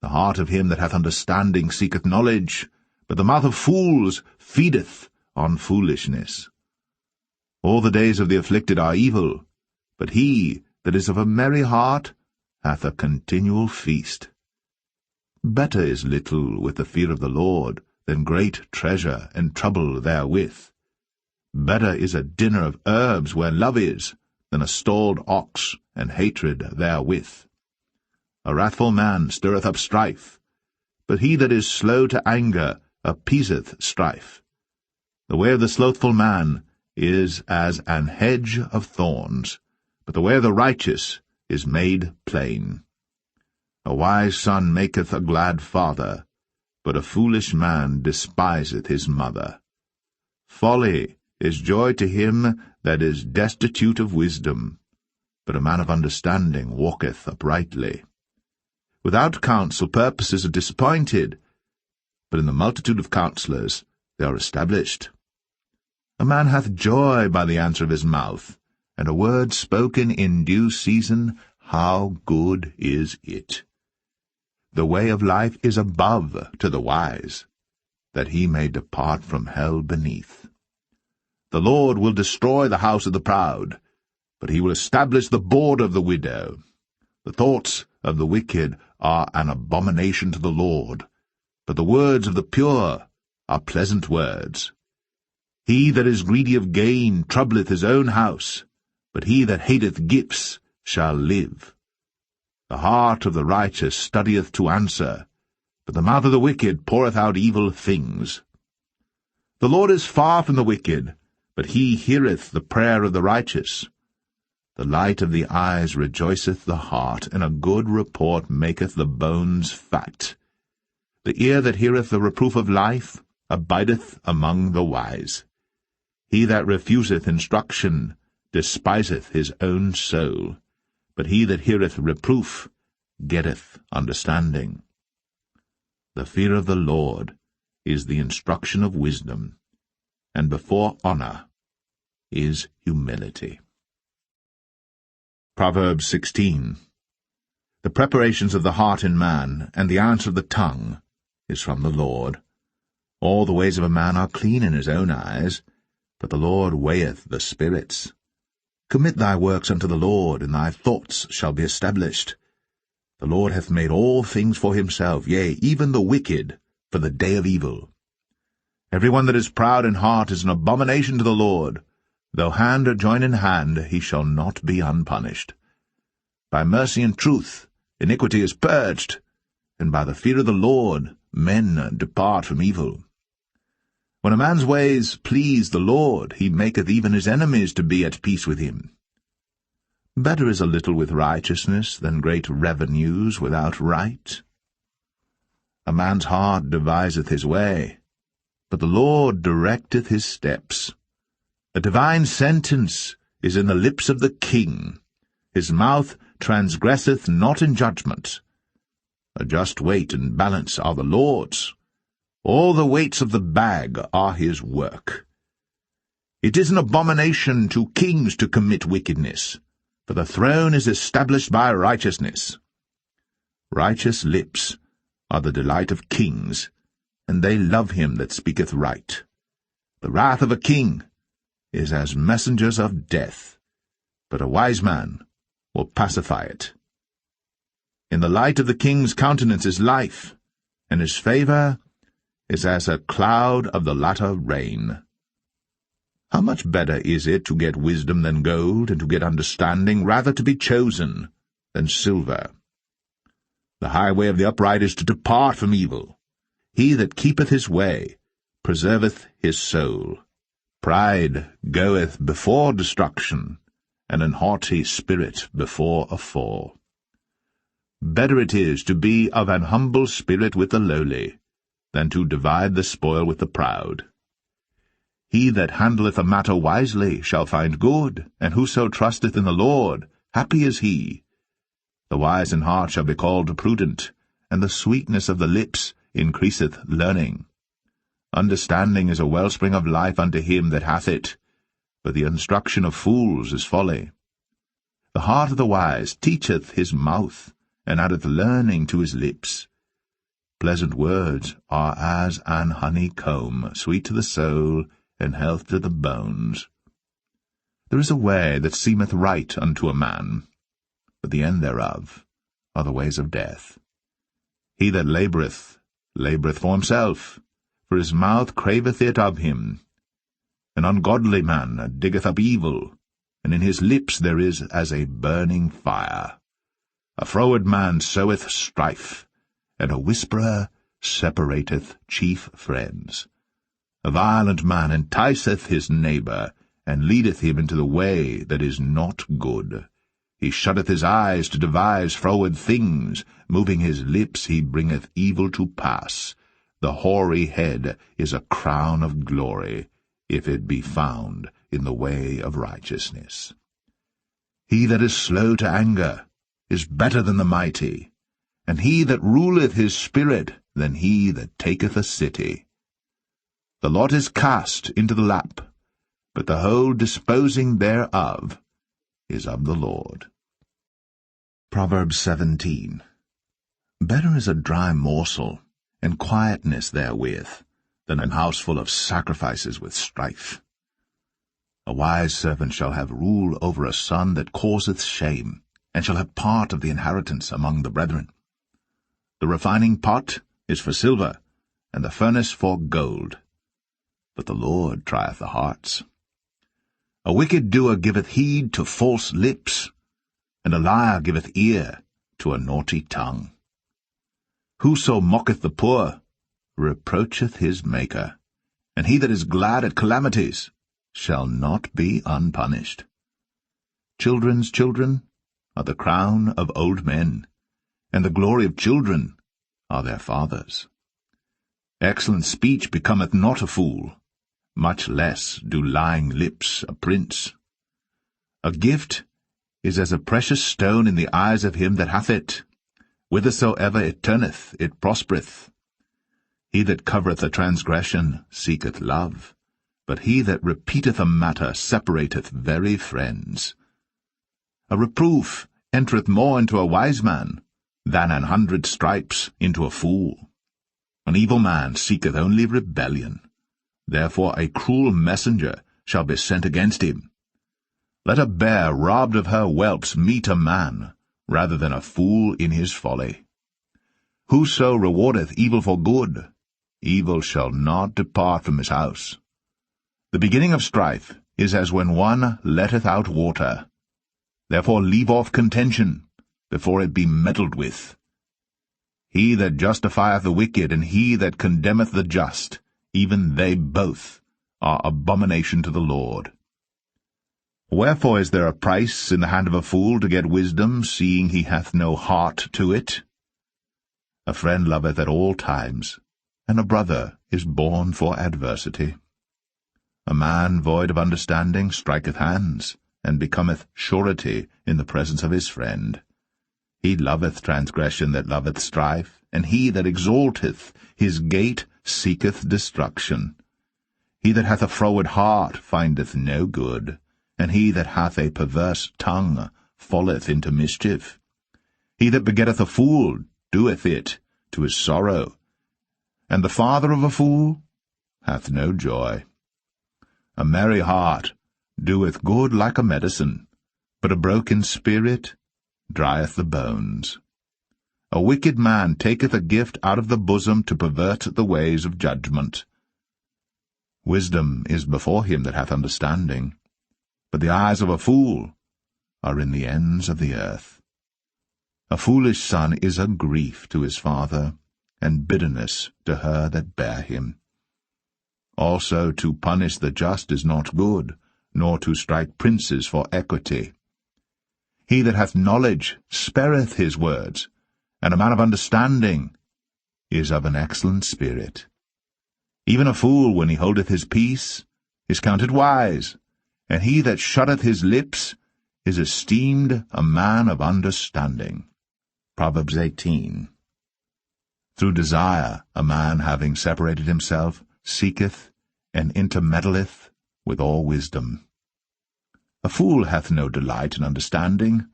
The heart of him that hath understanding seeketh knowledge, but the mouth of fools feedeth on foolishness. All the days of the afflicted are evil, but he that is of a merry heart hath a continual feast. Better is little with the fear of the Lord than great treasure and trouble therewith. Better is a dinner of herbs where love is, than a stalled ox and hatred therewith. A wrathful man stirreth up strife, but he that is slow to anger appeaseth strife. The way of the slothful man is as an hedge of thorns, but the way of the righteous is made plain. A wise son maketh a glad father, but a foolish man despiseth his mother. Folly is joy to him that is destitute of wisdom, but a man of understanding walketh uprightly. Without counsel purposes are disappointed, but in the multitude of counselors they are established. A man hath joy by the answer of his mouth, and a word spoken in due season, how good is it! The way of life is above to the wise, that he may depart from hell beneath. The Lord will destroy the house of the proud, but he will establish the board of the widow. The thoughts of the wicked are an abomination to the Lord, but the words of the pure are pleasant words. He that is greedy of gain troubleth his own house, but he that hateth gifts shall live. The heart of the righteous studieth to answer, but the mouth of the wicked poureth out evil things. The Lord is far from the wicked, but he heareth the prayer of the righteous. The light of the eyes rejoiceth the heart, and a good report maketh the bones fat. The ear that heareth the reproof of life abideth among the wise. He that refuseth instruction despiseth his own soul, but he that heareth reproof getteth understanding. The fear of the Lord is the instruction of wisdom, and before honor is humility. Proverbs 16. The preparations of the heart in man, and the answer of the tongue, is from the Lord. All the ways of a man are clean in his own eyes, but the Lord weigheth the spirits. Commit thy works unto the Lord, and thy thoughts shall be established. The Lord hath made all things for himself, yea, even the wicked, for the day of evil. Every one that is proud in heart is an abomination to the Lord. Though hand join in hand, he shall not be unpunished. By mercy and truth iniquity is purged, and by the fear of the Lord men depart from evil. When a man's ways please the Lord, he maketh even his enemies to be at peace with him. Better is a little with righteousness than great revenues without right. A man's heart deviseth his way, but the Lord directeth his steps. A divine sentence is in the lips of the king. His mouth transgresseth not in judgment. A just weight and balance are the Lord's. All the weights of the bag are his work. It is an abomination to kings to commit wickedness, for the throne is established by righteousness. Righteous lips are the delight of kings, and they love him that speaketh right. The wrath of a king is as messengers of death, but a wise man will pacify it. In the light of the king's countenance is life, and his favour is as a cloud of the latter rain. How much better is it to get wisdom than gold, and to get understanding rather to be chosen than silver? The highway of the upright is to depart from evil. He that keepeth his way preserveth his soul. Pride goeth before destruction, and an haughty spirit before a fall. Better it is to be of an humble spirit with the lowly, than to divide the spoil with the proud. He that handleth a matter wisely shall find good, and whoso trusteth in the Lord, happy is he. The wise in heart shall be called prudent, and the sweetness of the lips increaseth learning. Understanding is a wellspring of life unto him that hath it, but the instruction of fools is folly. The heart of the wise teacheth his mouth, and addeth learning to his lips. Pleasant words are as an honeycomb, sweet to the soul, and health to the bones. There is a way that seemeth right unto a man, but the end thereof are the ways of death. He that laboureth for himself, for his mouth craveth it of him. An ungodly man diggeth up evil, and in his lips there is as a burning fire. A froward man soweth strife, and a whisperer separateth chief friends. A violent man enticeth his neighbour, and leadeth him into the way that is not good. He shutteth his eyes to devise froward things, moving his lips he bringeth evil to pass. The hoary head is a crown of glory, if it be found in the way of righteousness. He that is slow to anger is better than the mighty, and he that ruleth his spirit than he that taketh a city. The lot is cast into the lap, but the whole disposing thereof is of the Lord. Proverbs 17. Better is a dry morsel, and quietness therewith, than an house full of sacrifices with strife. A wise servant shall have rule over a son that causeth shame, and shall have part of the inheritance among the brethren. The refining pot is for silver, and the furnace for gold, but the Lord trieth the hearts. A wicked doer giveth heed to false lips, and a liar giveth ear to a naughty tongue. Whoso mocketh the poor reproacheth his Maker, and he that is glad at calamities shall not be unpunished. Children's children are the crown of old men, and the glory of children are their fathers. Excellent speech becometh not a fool, much less do lying lips a prince. A gift is as a precious stone in the eyes of him that hath it. Whithersoever it turneth, it prospereth. He that covereth a transgression seeketh love, but he that repeateth a matter separateth very friends. A reproof entereth more into a wise man than 100 stripes into a fool. An evil man seeketh only rebellion, therefore a cruel messenger shall be sent against him. Let a bear robbed of her whelps meet a man, rather than a fool in his folly. Whoso rewardeth evil for good evil shall not depart from his house. The beginning of strife is as when one letteth out water. Therefore leave off contention, before it be meddled with. He that justifieth the wicked, and he that condemneth the just, even they both are abomination to the Lord. Wherefore is there a price in the hand of a fool to get wisdom, seeing he hath no heart to it? A friend loveth at all times, and a brother is born for adversity. A man void of understanding striketh hands, and becometh surety in the presence of his friend. He loveth transgression that loveth strife, and he that exalteth his gate seeketh destruction. He that hath a froward heart findeth no good, and he that hath a perverse tongue falleth into mischief. He that begetteth a fool doeth it to his sorrow, and the father of a fool hath no joy. A merry heart doeth good like a medicine, but a broken spirit drieth the bones. A wicked man taketh a gift out of the bosom to pervert the ways of judgment. Wisdom is before him that hath understanding, but the eyes of a fool are in the ends of the earth. A foolish son is a grief to his father, and bitterness to her that bare him. Also to punish the just is not good, nor to strike princes for equity. He that hath knowledge spareth his words, and a man of understanding is of an excellent spirit. Even a fool, when he holdeth his peace, is counted wise, and he that shutteth his lips is esteemed a man of understanding. Proverbs 18. Through desire a man, having separated himself, seeketh and intermeddleth with all wisdom. A fool hath no delight in understanding,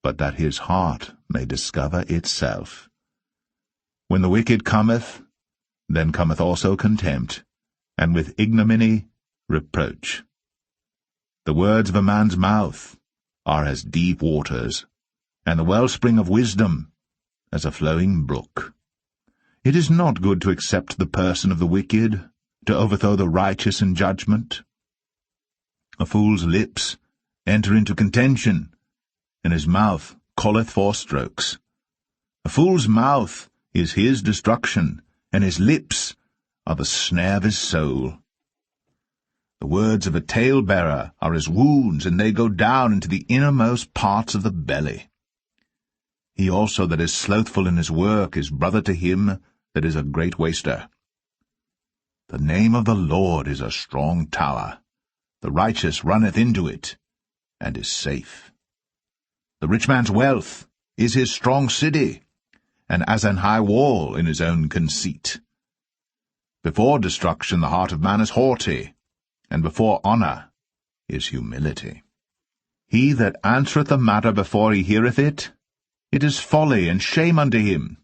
but that his heart may discover itself. When the wicked cometh, then cometh also contempt, and with ignominy reproach. The words of a man's mouth are as deep waters, and the wellspring of wisdom as a flowing brook. It is not good to accept the person of the wicked, to overthrow the righteous in judgment. A fool's lips enter into contention, and his mouth calleth for strokes. A fool's mouth is his destruction, and his lips are the snare of his soul. The words of a talebearer are as wounds, and they go down into the innermost parts of the belly. He also that is slothful in his work is brother to him that is a great waster. The name of the Lord is a strong tower. The righteous runneth into it, and is safe. The rich man's wealth is his strong city, and as an high wall in his own conceit. Before destruction the heart of man is haughty, and before honour is humility. He that answereth a matter before he heareth it, it is folly and shame unto him.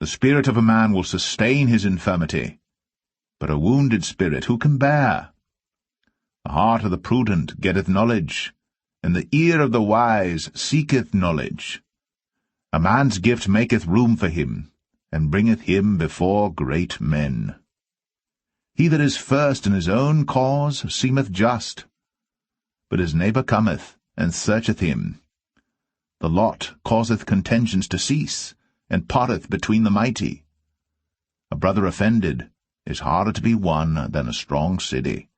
The spirit of a man will sustain his infirmity, but a wounded spirit who can bear? The heart of the prudent getteth knowledge, and the ear of the wise seeketh knowledge. A man's gift maketh room for him, and bringeth him before great men. He that is first in his own cause seemeth just, but his neighbour cometh, and searcheth him. The lot causeth contentions to cease, and parteth between the mighty. A brother offended is harder to be won than a strong city,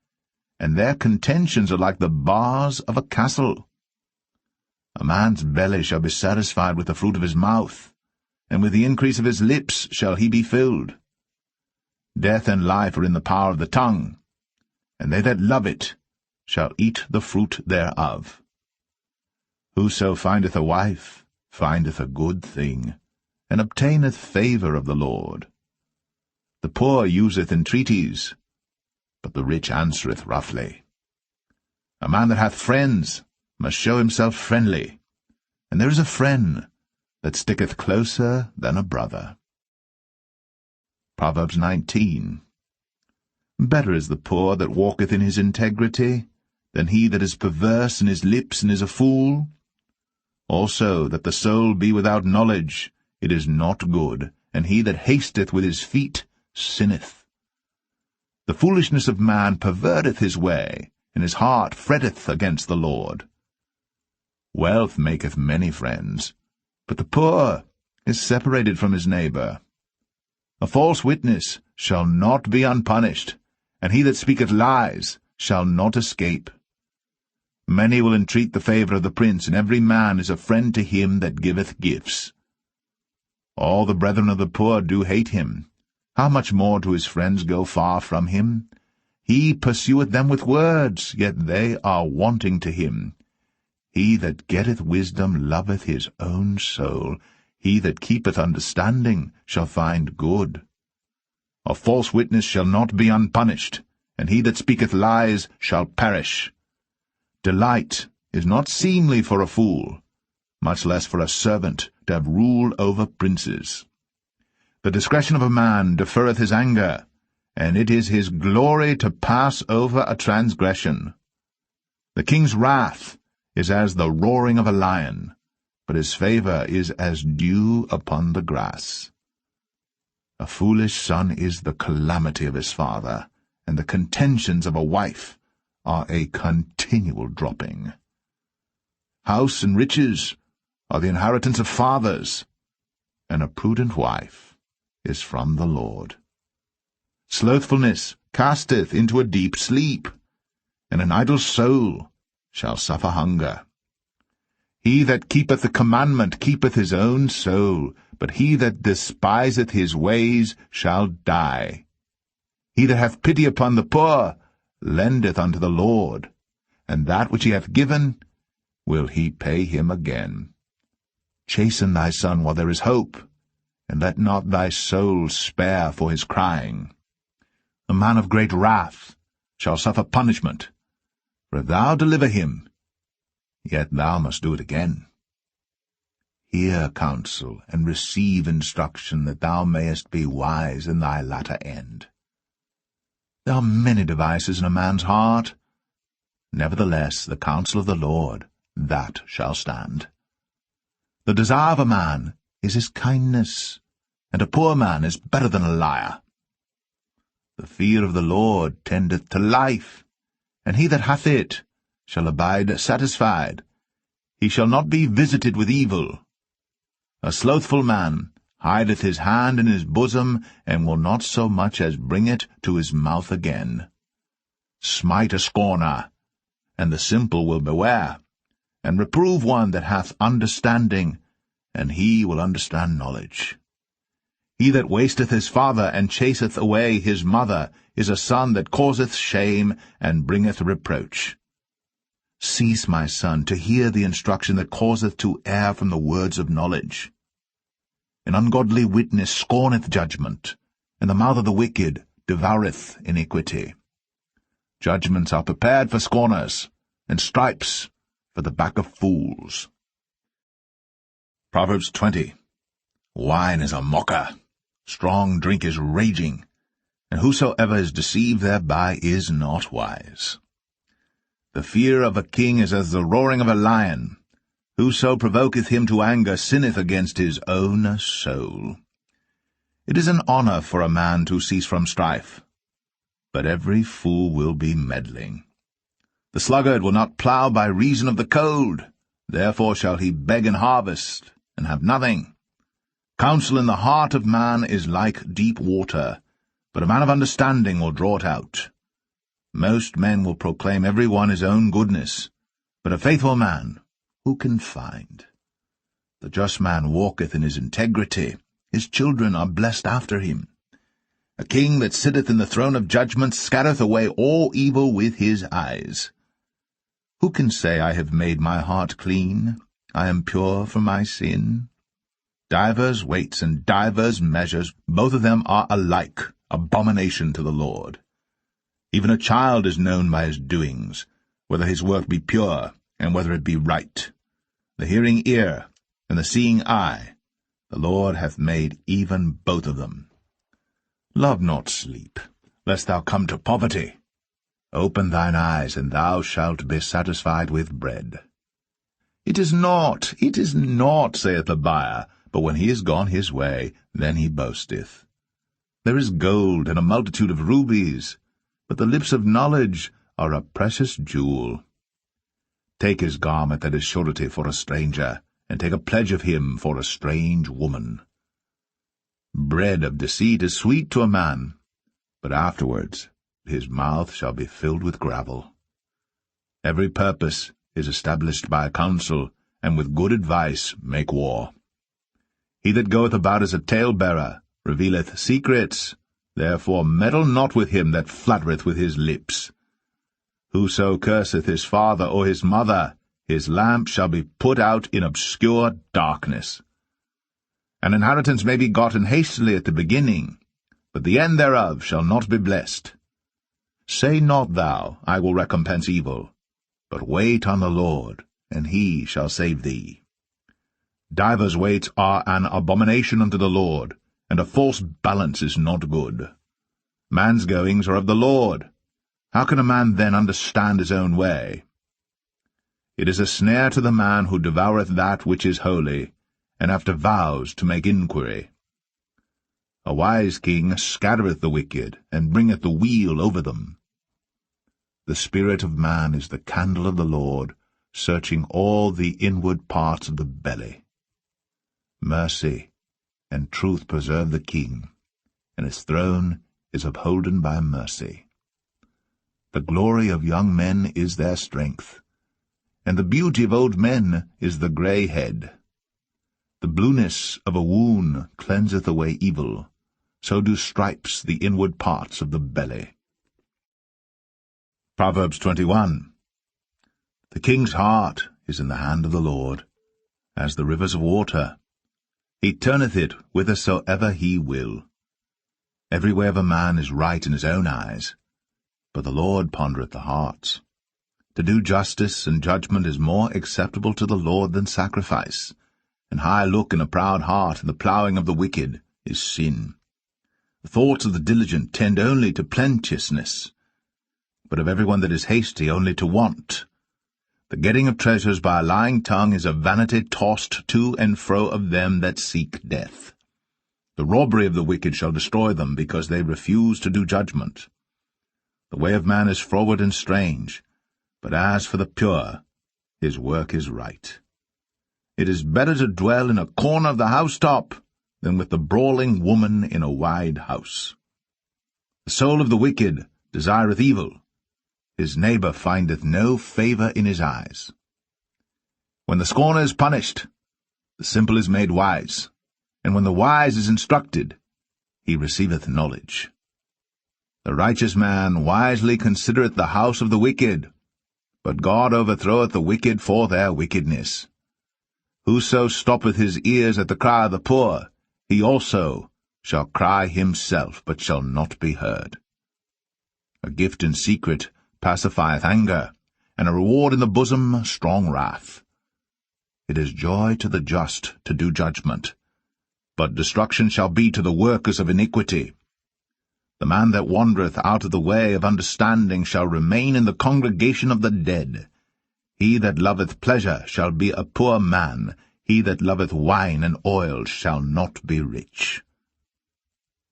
and their contentions are like the bars of a castle. A man's belly shall be satisfied with the fruit of his mouth, and with the increase of his lips shall he be filled. Death and life are in the power of the tongue, and they that love it shall eat the fruit thereof. Whoso findeth a wife findeth a good thing, and obtaineth favour of the Lord. The poor useth entreaties, but the rich answereth roughly. A man that hath friends must show himself friendly, and there is a friend that sticketh closer than a brother. Proverbs 19. Better is the poor that walketh in his integrity, than he that is perverse in his lips and is a fool. Also that the soul be without knowledge, it is not good, and he that hasteth with his feet sinneth. The foolishness of man perverteth his way, and his heart fretteth against the Lord. Wealth maketh many friends, but the poor is separated from his neighbor. A false witness shall not be unpunished, and he that speaketh lies shall not escape. Many will entreat the favour of the prince, and every man is a friend to him that giveth gifts. All the brethren of the poor do hate him. How much more do his friends go far from him? He pursueth them with words, yet they are wanting to him. He that getteth wisdom loveth his own soul. He that keepeth understanding shall find good. A false witness shall not be unpunished, and he that speaketh lies shall perish. Delight is not seemly for a fool, much less for a servant to have rule over princes. The discretion of a man deferreth his anger, and it is his glory to pass over a transgression. The king's wrath is as the roaring of a lion, but his favour is as dew upon the grass. A foolish son is the calamity of his father, and the contentions of a wife are a continual dropping. House and riches are the inheritance of fathers, and a prudent wife is from the Lord. Slothfulness casteth into a deep sleep, and an idle soul shall suffer hunger. He that keepeth the commandment keepeth his own soul, but he that despiseth his ways shall die. He that hath pity upon the poor lendeth unto the Lord, and that which he hath given will he pay him again. Chasten thy son while there is hope, and let not thy soul spare for his crying. A man of great wrath shall suffer punishment, for if thou deliver him, yet thou must do it again. Hear counsel, and receive instruction, that thou mayest be wise in thy latter end. There are many devices in a man's heart. Nevertheless, the counsel of the Lord, that shall stand. The desire of a man is his kindness, and a poor man is better than a liar. The fear of the Lord tendeth to life, and he that hath it shall abide satisfied. He shall not be visited with evil. A slothful man hideth his hand in his bosom, and will not so much as bring it to his mouth again. Smite a scorner, and the simple will beware, and reprove one that hath understanding, and he will understand knowledge. He that wasteth his father, and chaseth away his mother, is a son that causeth shame, and bringeth reproach. Cease, my son, to hear the instruction that causeth to err from the words of knowledge. An ungodly witness scorneth judgment, and the mouth of the wicked devoureth iniquity. Judgments are prepared for scorners, and stripes for the back of fools. Proverbs 20. Wine is a mocker, strong drink is raging, and whosoever is deceived thereby is not wise. The fear of a king is as the roaring of a lion. Whoso provoketh him to anger sinneth against his own soul. It is an honour for a man to cease from strife, but every fool will be meddling. The sluggard will not plough by reason of the cold, therefore shall he beg in harvest, and have nothing. Counsel in the heart of man is like deep water, but a man of understanding will draw it out. Most men will proclaim every one his own goodness, but a faithful man who can find? The just man walketh in his integrity, his children are blessed after him. A king that sitteth in the throne of judgment scattereth away all evil with his eyes. Who can say, I have made my heart clean, I am pure from my sin? Divers weights and divers measures, both of them are alike abomination to the Lord. Even a child is known by his doings, whether his work be pure, and whether it be right. The hearing ear, and the seeing eye, the Lord hath made even both of them. Love not sleep, lest thou come to poverty. Open thine eyes, and thou shalt be satisfied with bread. It is not, saith the buyer, but when he is gone his way, then he boasteth. There is gold and a multitude of rubies, but the lips of knowledge are a precious jewel. Take his garment that is surety for a stranger, and take a pledge of him for a strange woman. Bread of deceit is sweet to a man, but afterwards his mouth shall be filled with gravel. Every purpose is established by counsel, and with good advice make war. He that goeth about as a talebearer revealeth secrets, therefore meddle not with him that flattereth with his lips. Whoso curseth his father or his mother, his lamp shall be put out in obscure darkness. An inheritance may be gotten hastily at the beginning, but the end thereof shall not be blessed. Say not thou, I will recompense evil, but wait on the Lord, and he shall save thee. Divers weights are an abomination unto the Lord, and a false balance is not good. Man's goings are of the Lord. How can a man then understand his own way? It is a snare to the man who devoureth that which is holy, and after vows to make inquiry. A wise king scattereth the wicked, and bringeth the weal over them. The spirit of man is the candle of the Lord, searching all the inward parts of the belly. Mercy and truth preserve the king, and his throne is upholden by mercy. The glory of young men is their strength, and the beauty of old men is the grey head. The blueness of a wound cleanseth away evil, so do stripes the inward parts of the belly. Proverbs 21. The king's heart is in the hand of the Lord, as the rivers of water. He turneth it whithersoever he will. Every way of a man is right in his own eyes, but the Lord pondereth the hearts. To do justice and judgment is more acceptable to the Lord than sacrifice, and high look and a proud heart and the ploughing of the wicked is sin. The thoughts of the diligent tend only to plenteousness, but of every one that is hasty only to want. The getting of treasures by a lying tongue is a vanity tossed to and fro of them that seek death. The robbery of the wicked shall destroy them, because they refuse to do judgment. The way of man is froward and strange, but as for the pure, his work is right. It is better to dwell in a corner of the housetop than with the brawling woman in a wide house. The soul of the wicked desireth evil. His neighbour findeth no favour in his eyes. When the scorner is punished, the simple is made wise, and when the wise is instructed, he receiveth knowledge. The righteous man wisely considereth the house of the wicked, but God overthroweth the wicked for their wickedness. Whoso stoppeth his ears at the cry of the poor, he also shall cry himself, but shall not be heard. A gift in secret pacifieth anger, and a reward in the bosom strong wrath. It is joy to the just to do judgment, but destruction shall be to the workers of iniquity. The man that wandereth out of the way of understanding shall remain in the congregation of the dead. He that loveth pleasure shall be a poor man. He that loveth wine and oil shall not be rich.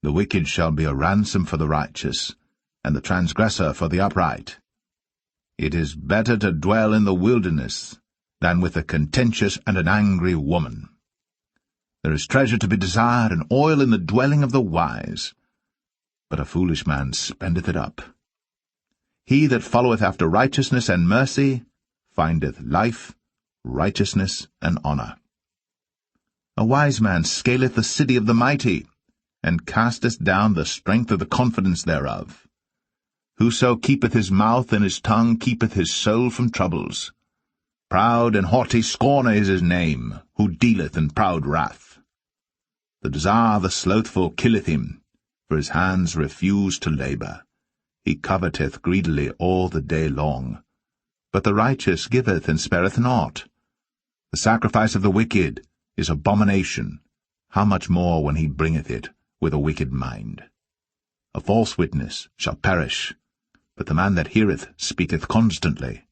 The wicked shall be a ransom for the righteous, and the transgressor for the upright. It is better to dwell in the wilderness than with a contentious and an angry woman. There is treasure to be desired and oil in the dwelling of the wise, but a foolish man spendeth it up. He that followeth after righteousness and mercy findeth life, righteousness, and honour. A wise man scaleth the city of the mighty, and casteth down the strength of the confidence thereof. Whoso keepeth his mouth and his tongue keepeth his soul from troubles. Proud and haughty scorner is his name, who dealeth in proud wrath. The desire of the slothful killeth him, for his hands refuse to labour. He coveteth greedily all the day long. But the righteous giveth and spareth not. The sacrifice of the wicked is abomination, how much more when he bringeth it with a wicked mind. A false witness shall perish, but the man that heareth speaketh constantly.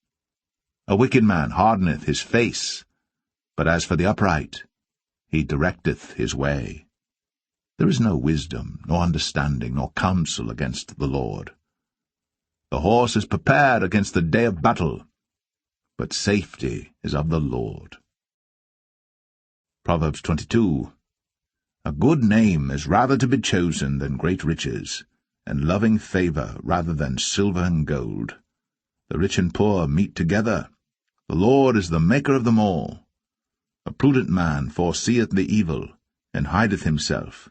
A wicked man hardeneth his face, but as for the upright, he directeth his way. There is no wisdom, nor understanding, nor counsel against the Lord. The horse is prepared against the day of battle, but safety is of the Lord. Proverbs 22. A good name is rather to be chosen than great riches, and loving favour rather than silver and gold. The rich and poor meet together. The Lord is the maker of them all. A prudent man foreseeth the evil, and hideth himself,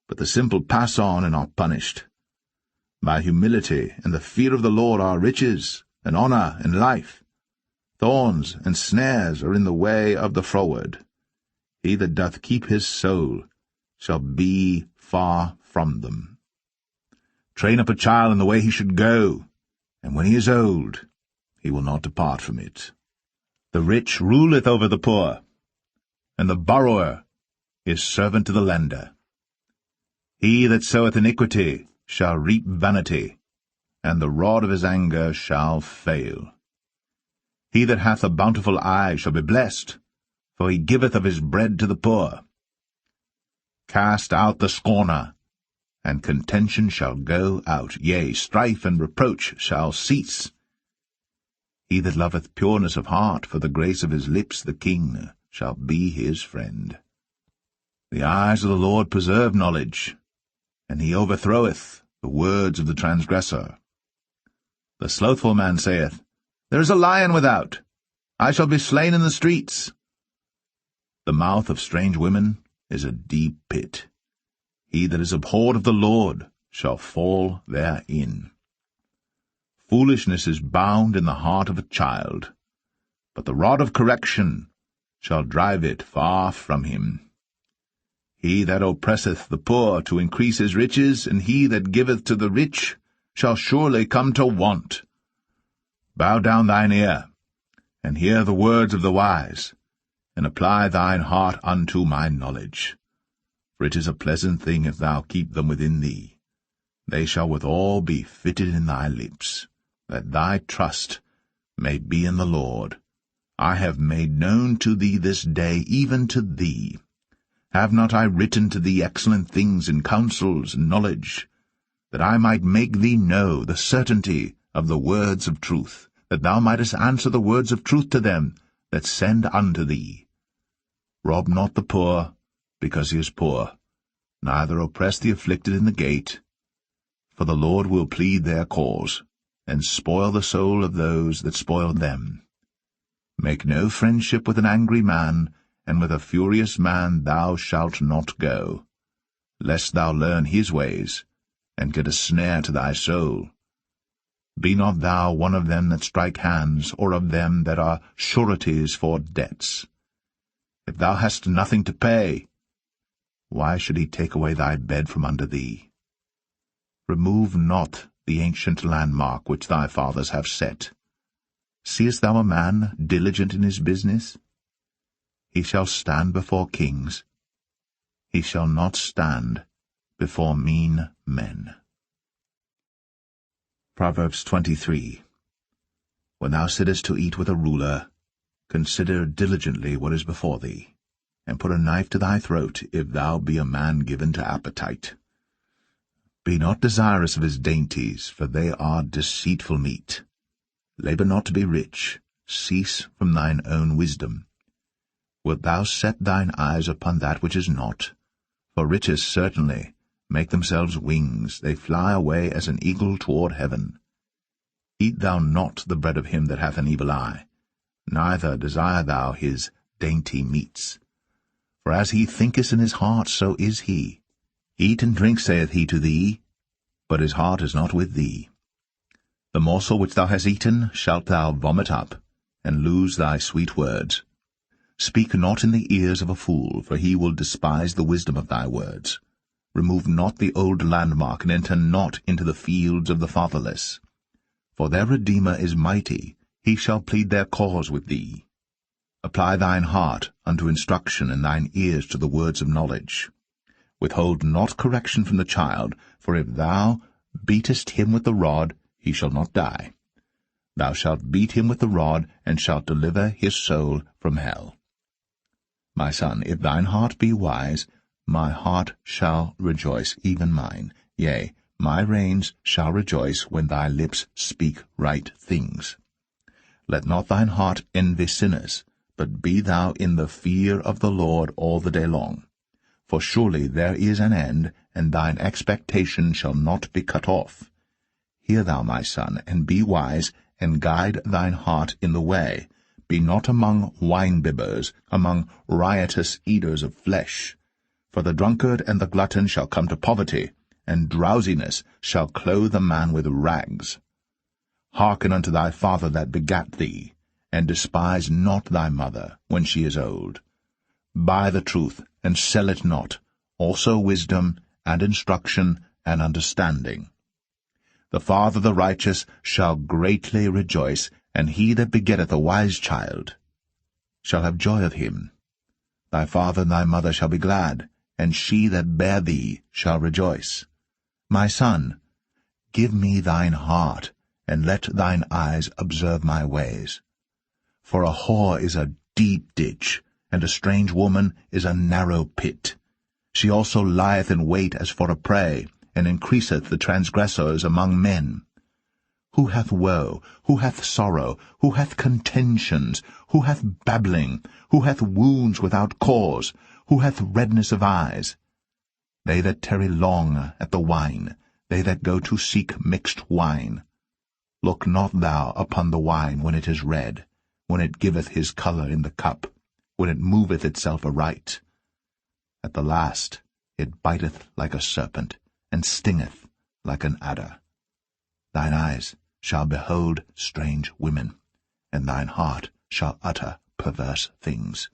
but the simple pass on and are punished. By humility and the fear of the Lord are riches, and honour, and life. Thorns and snares are in the way of the froward. He that doth keep his soul shall be far from them. Train up a child in the way he should go, and when he is old, he will not depart from it. The rich ruleth over the poor, and the borrower is servant to the lender. He that soweth iniquity shall reap vanity, and the rod of his anger shall fail. He that hath a bountiful eye shall be blessed, for he giveth of his bread to the poor. Cast out the scorner, and contention shall go out, yea, strife and reproach shall cease. He that loveth pureness of heart, for the grace of his lips the king shall be his friend. The eyes of the Lord preserve knowledge, and he overthroweth the words of the transgressor. The slothful man saith, There is a lion without, I shall be slain in the streets. The mouth of strange women is a deep pit. He that is abhorred of the Lord shall fall therein. Foolishness is bound in the heart of a child, but the rod of correction shall drive it far from him. He that oppresseth the poor to increase his riches, and he that giveth to the rich shall surely come to want. Bow down thine ear, and hear the words of the wise, and apply thine heart unto my knowledge. For it is a pleasant thing if thou keep them within thee. They shall withal be fitted in thy lips, that thy trust may be in the Lord. I have made known to thee this day, even to thee. Have not I written to thee excellent things in counsels and knowledge, that I might make thee know the certainty of the words of truth, that thou mightest answer the words of truth to them that send unto thee? Rob not the poor, because he is poor, neither oppress the afflicted in the gate. For the Lord will plead their cause, and spoil the soul of those that spoil them. Make no friendship with an angry man, and with a furious man thou shalt not go, lest thou learn his ways, and get a snare to thy soul. Be not thou one of them that strike hands, or of them that are sureties for debts. If thou hast nothing to pay, why should he take away thy bed from under thee? Remove not the ancient landmark which thy fathers have set. Seest thou a man diligent in his business? He shall stand before kings. He shall not stand before mean men. Proverbs 23. When thou sittest to eat with a ruler, consider diligently what is before thee, and put a knife to thy throat, if thou be a man given to appetite. Be not desirous of his dainties, for they are deceitful meat. Labour not to be rich, cease from thine own wisdom. Wilt thou set thine eyes upon that which is not? For riches certainly make themselves wings, they fly away as an eagle toward heaven. Eat thou not the bread of him that hath an evil eye, neither desire thou his dainty meats. For as he thinketh in his heart, so is he. Eat and drink, saith he to thee, but his heart is not with thee. The morsel which thou hast eaten shalt thou vomit up, and lose thy sweet words. Speak not in the ears of a fool, for he will despise the wisdom of thy words. Remove not the old landmark, and enter not into the fields of the fatherless. For their Redeemer is mighty, he shall plead their cause with thee. Apply thine heart unto instruction, and thine ears to the words of knowledge. Withhold not correction from the child, for if thou beatest him with the rod, he shall not die. Thou shalt beat him with the rod, and shalt deliver his soul from hell. My son, if thine heart be wise, my heart shall rejoice, even mine. Yea, my reins shall rejoice when thy lips speak right things. Let not thine heart envy sinners, but be thou in the fear of the Lord all the day long. For surely there is an end, and thine expectation shall not be cut off. Hear thou, my son, and be wise, and guide thine heart in the way. Be not among wine-bibbers, among riotous eaters of flesh. For the drunkard and the glutton shall come to poverty, and drowsiness shall clothe a man with rags. Hearken unto thy father that begat thee, and despise not thy mother when she is old. Buy the truth, and sell it not, also wisdom, and instruction, and understanding. The father of the righteous shall greatly rejoice, and he that begetteth a wise child shall have joy of him. Thy father and thy mother shall be glad, and she that bare thee shall rejoice. My son, give me thine heart, and let thine eyes observe my ways. For a whore is a deep ditch, and a strange woman is a narrow pit. She also lieth in wait as for a prey, and increaseth the transgressors among men. Who hath woe? Who hath sorrow? Who hath contentions? Who hath babbling? Who hath wounds without cause? Who hath redness of eyes? They that tarry long at the wine, they that go to seek mixed wine. Look not thou upon the wine when it is red, when it giveth his colour in the cup, when it moveth itself aright. At the last it biteth like a serpent, and stingeth like an adder. Thine eyes shall behold strange women, and thine heart shall utter perverse things.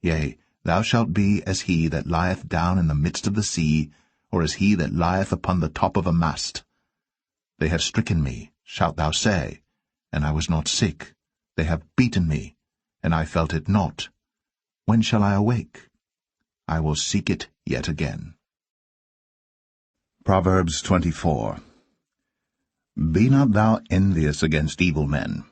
Yea, thou shalt be as he that lieth down in the midst of the sea, or as he that lieth upon the top of a mast. They have stricken me, shalt thou say, and I was not sick. They have beaten me, and I felt it not. When shall I awake? I will seek it yet again. Proverbs 24. Be not thou envious against evil men,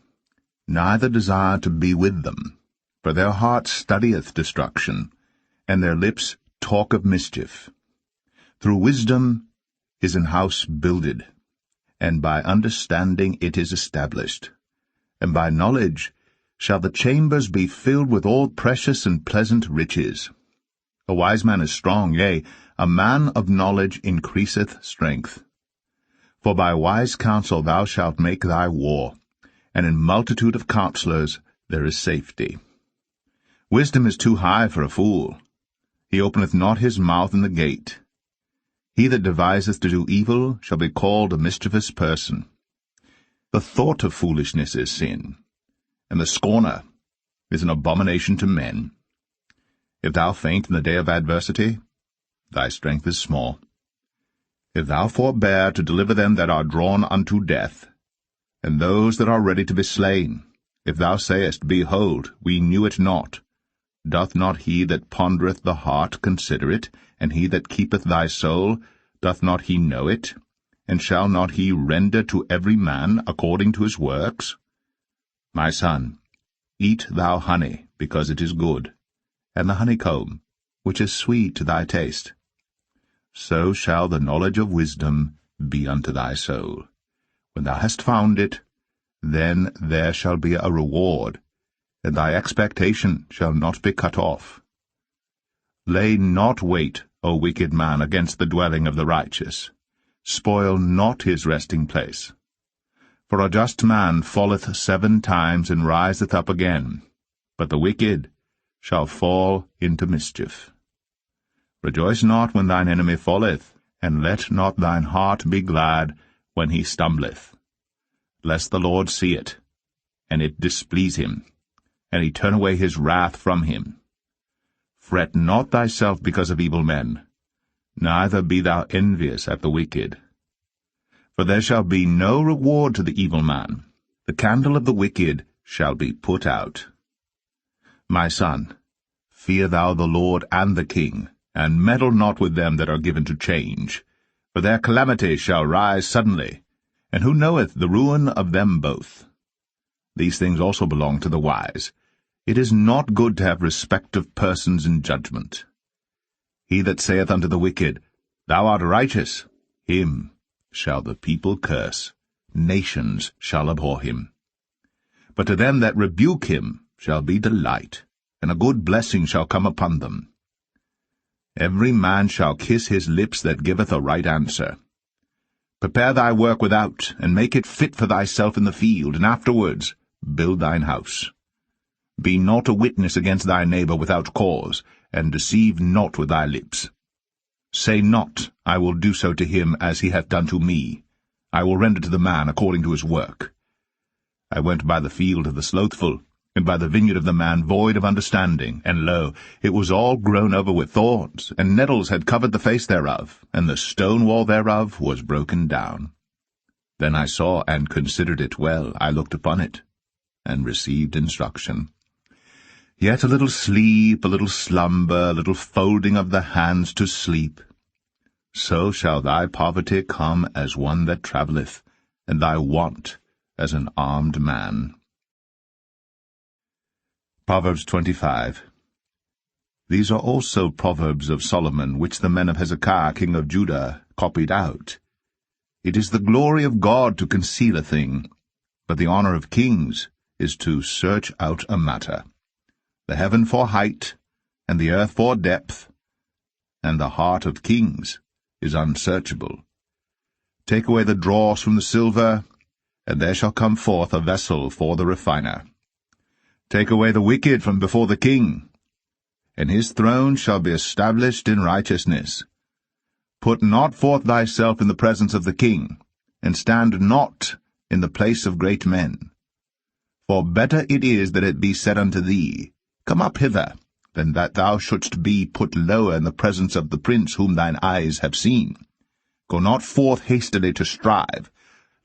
neither desire to be with them, for their heart studieth destruction, and their lips talk of mischief. Through wisdom is an house builded, and by understanding it is established, and by knowledge shall the chambers be filled with all precious and pleasant riches. A wise man is strong, yea, a man of knowledge increaseth strength. For by wise counsel thou shalt make thy war, and in multitude of counselors there is safety. Wisdom is too high for a fool. He openeth not his mouth in the gate. He that deviseth to do evil shall be called a mischievous person. The thought of foolishness is sin, and the scorner is an abomination to men. If thou faint in the day of adversity, thy strength is small. If thou forbear to deliver them that are drawn unto death, and those that are ready to be slain, if thou sayest, Behold, we knew it not, doth not he that pondereth the heart consider it, and he that keepeth thy soul, doth not he know it? And shall not he render to every man according to his works? My son, eat thou honey, because it is good, and the honeycomb, which is sweet to thy taste. So shall the knowledge of wisdom be unto thy soul. When thou hast found it, then there shall be a reward, and thy expectation shall not be cut off. Lay not wait, O wicked man, against the dwelling of the righteous. Spoil not his resting place. For a just man falleth 7 times and riseth up again, but the wicked shall fall into mischief. Rejoice not when thine enemy falleth, and let not thine heart be glad when he stumbleth, lest the Lord see it, and it displease him, and he turn away his wrath from him. Fret not thyself because of evil men, neither be thou envious at the wicked. For there shall be no reward to the evil man. The candle of the wicked shall be put out. My son, fear thou the Lord and the king, and meddle not with them that are given to change. For their calamity shall rise suddenly, and who knoweth the ruin of them both? These things also belong to the wise. It is not good to have respect of persons in judgment. He that saith unto the wicked, Thou art righteous, him shall the people curse, nations shall abhor him. But to them that rebuke him shall be delight, and a good blessing shall come upon them. Every man shall kiss his lips that giveth a right answer. Prepare thy work without, and make it fit for thyself in the field, and afterwards build thine house. Be not a witness against thy neighbor without cause, and deceive not with thy lips. Say not, I will do so to him as he hath done to me. I will render to the man according to his work. I went by the field of the slothful, and by the vineyard of the man void of understanding, and lo, it was all grown over with thorns, and nettles had covered the face thereof, and the stone wall thereof was broken down. Then I saw and considered it well, I looked upon it, and received instruction. Yet a little sleep, a little slumber, a little folding of the hands to sleep. So shall thy poverty come as one that travelleth, and thy want as an armed man. Proverbs 25. These are also proverbs of Solomon, which the men of Hezekiah king of Judah copied out. It is the glory of God to conceal a thing, but the honor of kings is to search out a matter. The heaven for height, and the earth for depth, and the heart of kings is unsearchable. Take away the dross from the silver, and there shall come forth a vessel for the refiner. Take away the wicked from before the king, and his throne shall be established in righteousness. Put not forth thyself in the presence of the king, and stand not in the place of great men. For better it is that it be said unto thee, Come up hither, than that thou shouldst be put lower in the presence of the prince whom thine eyes have seen. Go not forth hastily to strive,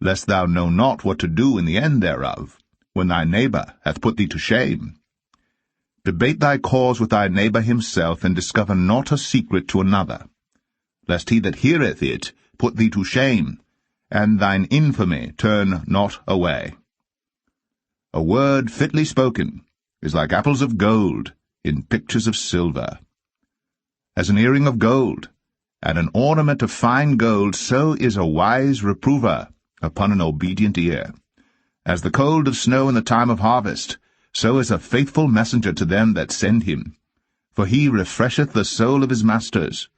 lest thou know not what to do in the end thereof, when thy neighbor hath put thee to shame. Debate thy cause with thy neighbor himself, and discover not a secret to another, lest he that heareth it put thee to shame, and thine infamy turn not away. A word fitly spoken is like apples of gold in pictures of silver. As an earring of gold, and an ornament of fine gold, so is a wise reprover upon an obedient ear. As the cold of snow in the time of harvest, so is a faithful messenger to them that send him. For he refresheth the soul of his masters.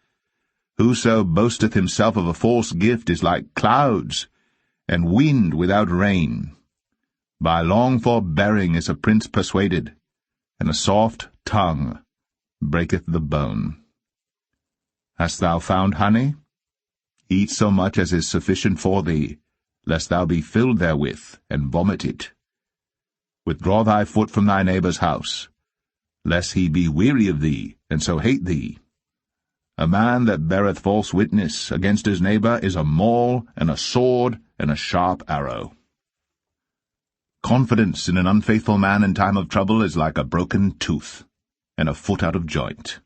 Whoso boasteth himself of a false gift is like clouds, and wind without rain. By long forbearing is a prince persuaded, and a soft tongue breaketh the bone. Hast thou found honey? Eat so much as is sufficient for thee, lest thou be filled therewith, and vomit it. Withdraw thy foot from thy neighbor's house, lest he be weary of thee, and so hate thee. A man that beareth false witness against his neighbor is a maul, and a sword, and a sharp arrow. Confidence in an unfaithful man in time of trouble is like a broken tooth, and a foot out of joint.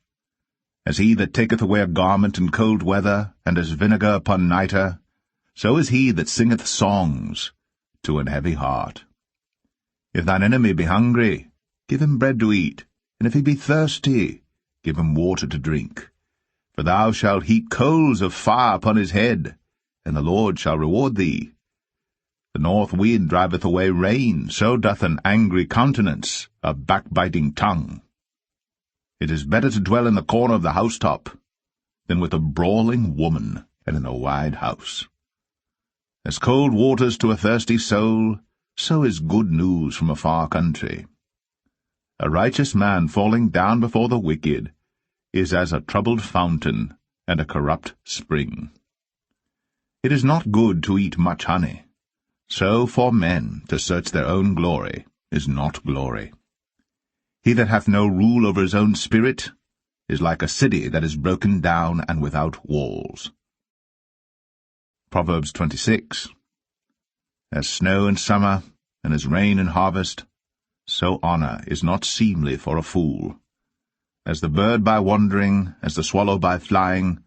As he that taketh away a garment in cold weather, and as vinegar upon nitre, so is he that singeth songs to an heavy heart. If thine enemy be hungry, give him bread to eat, and if he be thirsty, give him water to drink. For thou shalt heap coals of fire upon his head, and the Lord shall reward thee. The north wind driveth away rain, so doth an angry countenance a backbiting tongue. It is better to dwell in the corner of the housetop than with a brawling woman and in a wide house. As cold waters to a thirsty soul, so is good news from a far country. A righteous man falling down before the wicked is as a troubled fountain and a corrupt spring. It is not good to eat much honey. So for men to search their own glory is not glory. He that hath no rule over his own spirit is like a city that is broken down and without walls. Proverbs 26. As snow in summer, and as rain in harvest, so honor is not seemly for a fool. As the bird by wandering, as the swallow by flying,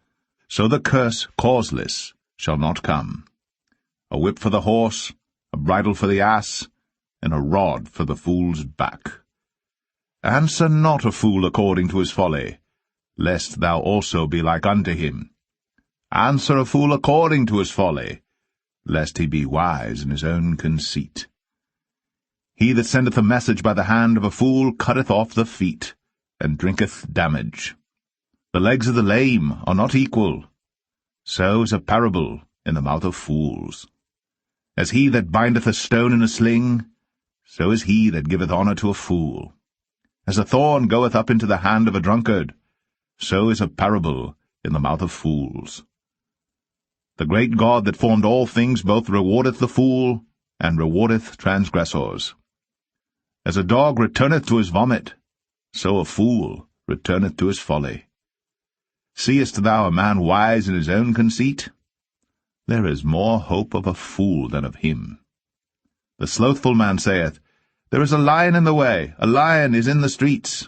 so the curse causeless shall not come. A whip for the horse, a bridle for the ass, and a rod for the fool's back. Answer not a fool according to his folly, lest thou also be like unto him. Answer a fool according to his folly, lest he be wise in his own conceit. He that sendeth a message by the hand of a fool cutteth off the feet, and drinketh damage. The legs of the lame are not equal. So is a parable in the mouth of fools. As he that bindeth a stone in a sling, so is he that giveth honour to a fool. As a thorn goeth up into the hand of a drunkard, so is a parable in the mouth of fools. The great God that formed all things both rewardeth the fool, and rewardeth transgressors. As a dog returneth to his vomit, so a fool returneth to his folly. Seest thou a man wise in his own conceit? There is more hope of a fool than of him. The slothful man saith, There is a lion in the way, a lion is in the streets.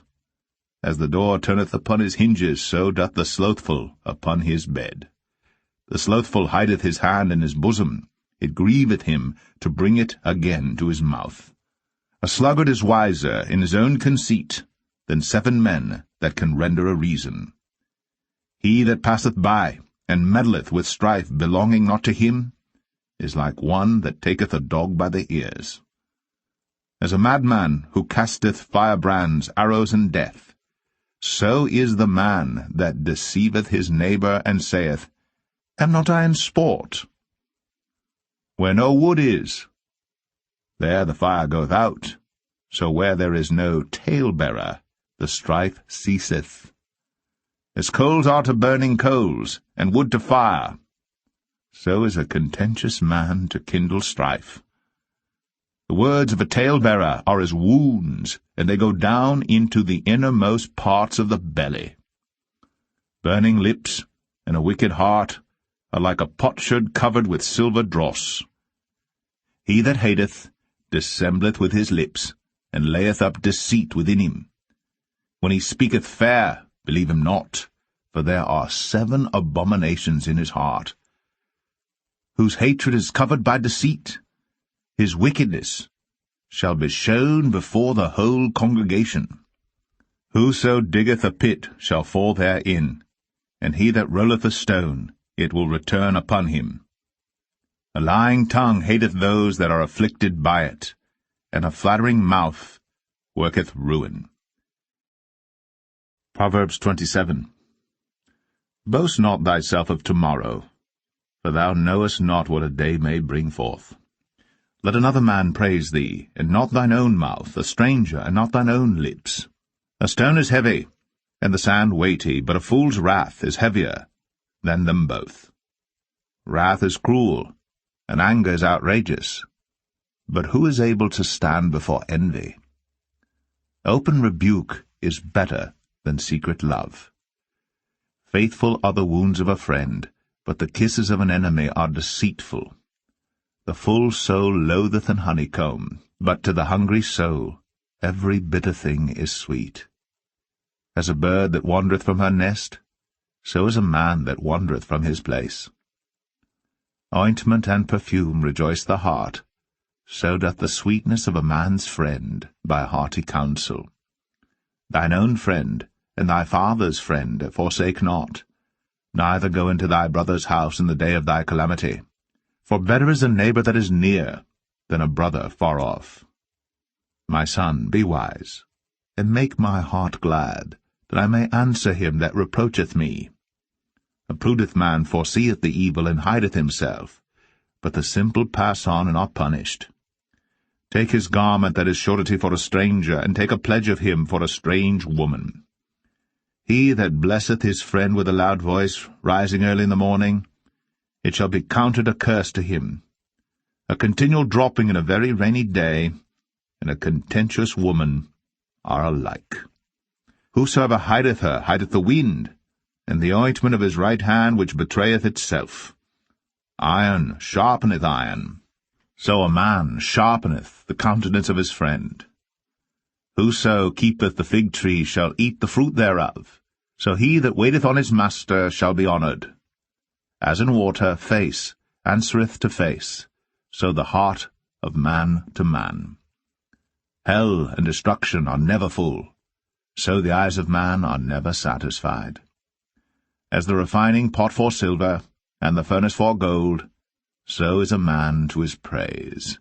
As the door turneth upon his hinges, so doth the slothful upon his bed. The slothful hideth his hand in his bosom, it grieveth him to bring it again to his mouth. A sluggard is wiser in his own conceit than 7 men that can render a reason. He that passeth by, and meddleth with strife belonging not to him, is like one that taketh a dog by the ears. As a madman who casteth firebrands, arrows, and death, so is the man that deceiveth his neighbour, and saith, Am not I in sport? Where no wood is, there the fire goeth out, so where there is no talebearer, the strife ceaseth. As coals are to burning coals, and wood to fire, so is a contentious man to kindle strife. The words of a talebearer are as wounds, and they go down into the innermost parts of the belly. Burning lips and a wicked heart are like a potsherd covered with silver dross. He that hateth dissembleth with his lips, and layeth up deceit within him. When he speaketh fair, believe him not, for there are 7 abominations in his heart. Whose hatred is covered by deceit, his wickedness shall be shown before the whole congregation. Whoso diggeth a pit shall fall therein, and he that rolleth a stone, it will return upon him. A lying tongue hateth those that are afflicted by it, and a flattering mouth worketh ruin. Proverbs 27. Boast not thyself of tomorrow, for thou knowest not what a day may bring forth. Let another man praise thee, and not thine own mouth, a stranger, and not thine own lips. A stone is heavy, and the sand weighty, but a fool's wrath is heavier than them both. Wrath is cruel, and anger is outrageous, but who is able to stand before envy? Open rebuke is better than secret love. Faithful are the wounds of a friend, but the kisses of an enemy are deceitful. The full soul loatheth an honeycomb, but to the hungry soul every bitter thing is sweet. As a bird that wandereth from her nest, so is a man that wandereth from his place. Ointment and perfume rejoice the heart, so doth the sweetness of a man's friend by hearty counsel. Thine own friend and thy father's friend forsake not, neither go into thy brother's house in the day of thy calamity. For better is a neighbour that is near than a brother far off. My son, be wise, and make my heart glad, that I may answer him that reproacheth me. A prudent man foreseeth the evil, and hideth himself, but the simple pass on and are punished. Take his garment that is surety for a stranger, and take a pledge of him for a strange woman. He that blesseth his friend with a loud voice, rising early in the morning, it shall be counted a curse to him. A continual dropping in a very rainy day, and a contentious woman are alike. Whosoever hideth her hideth the wind, and the ointment of his right hand which betrayeth itself. Iron sharpeneth iron, so a man sharpeneth the countenance of his friend. Whoso keepeth the fig tree shall eat the fruit thereof, so he that waiteth on his master shall be honoured. As in water face answereth to face, so the heart of man to man. Hell and destruction are never full, so the eyes of man are never satisfied. As the refining pot for silver, and the furnace for gold, so is a man to his praise.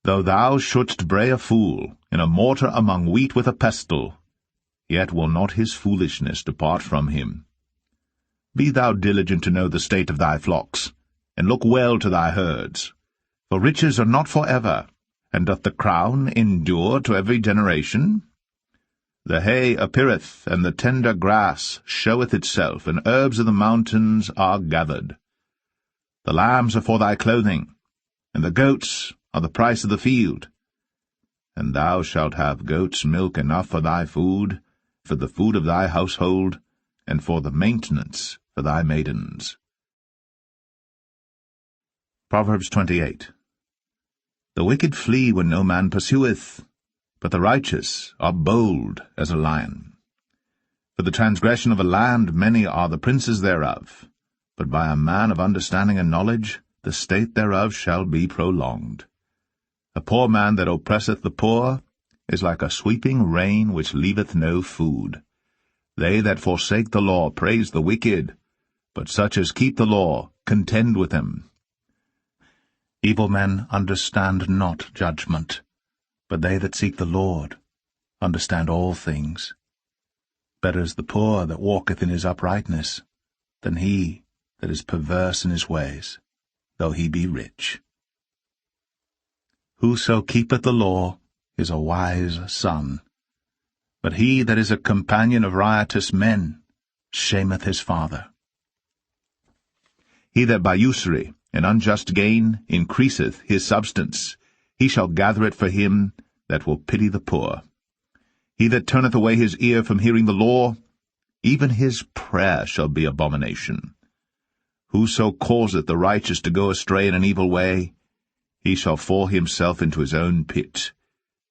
Though thou shouldst bray a fool in a mortar among wheat with a pestle, yet will not his foolishness depart from him. Be thou diligent to know the state of thy flocks, and look well to thy herds. For riches are not for ever, and doth the crown endure to every generation? The hay appeareth, and the tender grass showeth itself, and herbs of the mountains are gathered. The lambs are for thy clothing, and the goats are the price of the field. And thou shalt have goats' milk enough for thy food, for the food of thy household, and for the maintenance for thy maidens. Proverbs 28. The wicked flee when no man pursueth, but the righteous are bold as a lion. For the transgression of a land many are the princes thereof, but by a man of understanding and knowledge the state thereof shall be prolonged. A poor man that oppresseth the poor is like a sweeping rain which leaveth no food. They that forsake the law praise the wicked, but such as keep the law contend with them. Evil men understand not judgment, but they that seek the Lord understand all things. Better is the poor that walketh in his uprightness, than he that is perverse in his ways, though he be rich. Whoso keepeth the law is a wise son, but he that is a companion of riotous men shameth his father. He that by usury and unjust gain increaseth his substance, he shall gather it for him that will pity the poor. He that turneth away his ear from hearing the law, even his prayer shall be abomination. Whoso causeth the righteous to go astray in an evil way, he shall fall himself into his own pit,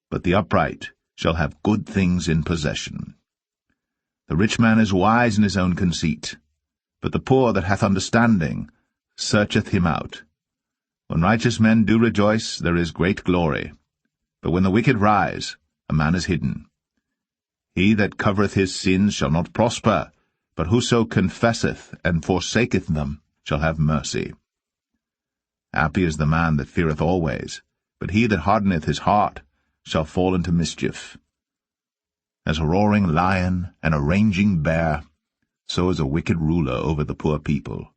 but the upright shall have good things in possession. The rich man is wise in his own conceit, but the poor that hath understanding searcheth him out. When righteous men do rejoice, there is great glory, but when the wicked rise, a man is hidden. He that covereth his sins shall not prosper, but whoso confesseth and forsaketh them shall have mercy. Happy is the man that feareth always, but he that hardeneth his heart shall fall into mischief. As a roaring lion and a raging bear, so is a wicked ruler over the poor people.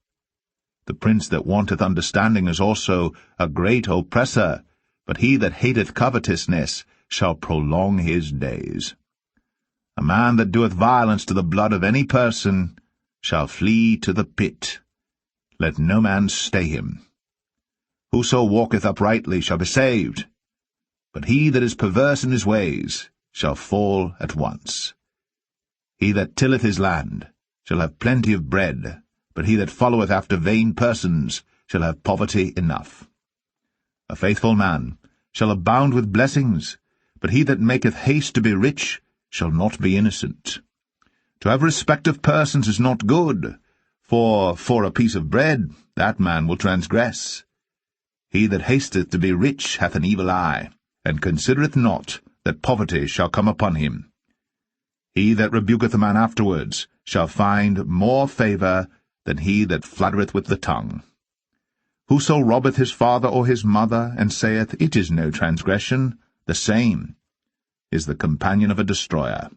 The prince that wanteth understanding is also a great oppressor, but he that hateth covetousness shall prolong his days. A man that doeth violence to the blood of any person shall flee to the pit. Let no man stay him. Whoso walketh uprightly shall be saved, but he that is perverse in his ways shall fall at once. He that tilleth his land shall have plenty of bread, but he that followeth after vain persons shall have poverty enough. A faithful man shall abound with blessings, but he that maketh haste to be rich shall not be innocent. To have respect of persons is not good, for a piece of bread that man will transgress. He that hasteth to be rich hath an evil eye, and considereth not that poverty shall come upon him. He that rebuketh a man afterwards shall find more favour than he that fluttereth with the tongue. Whoso robbeth his father or his mother, and saith, It is no transgression, the same is the companion of a destroyer.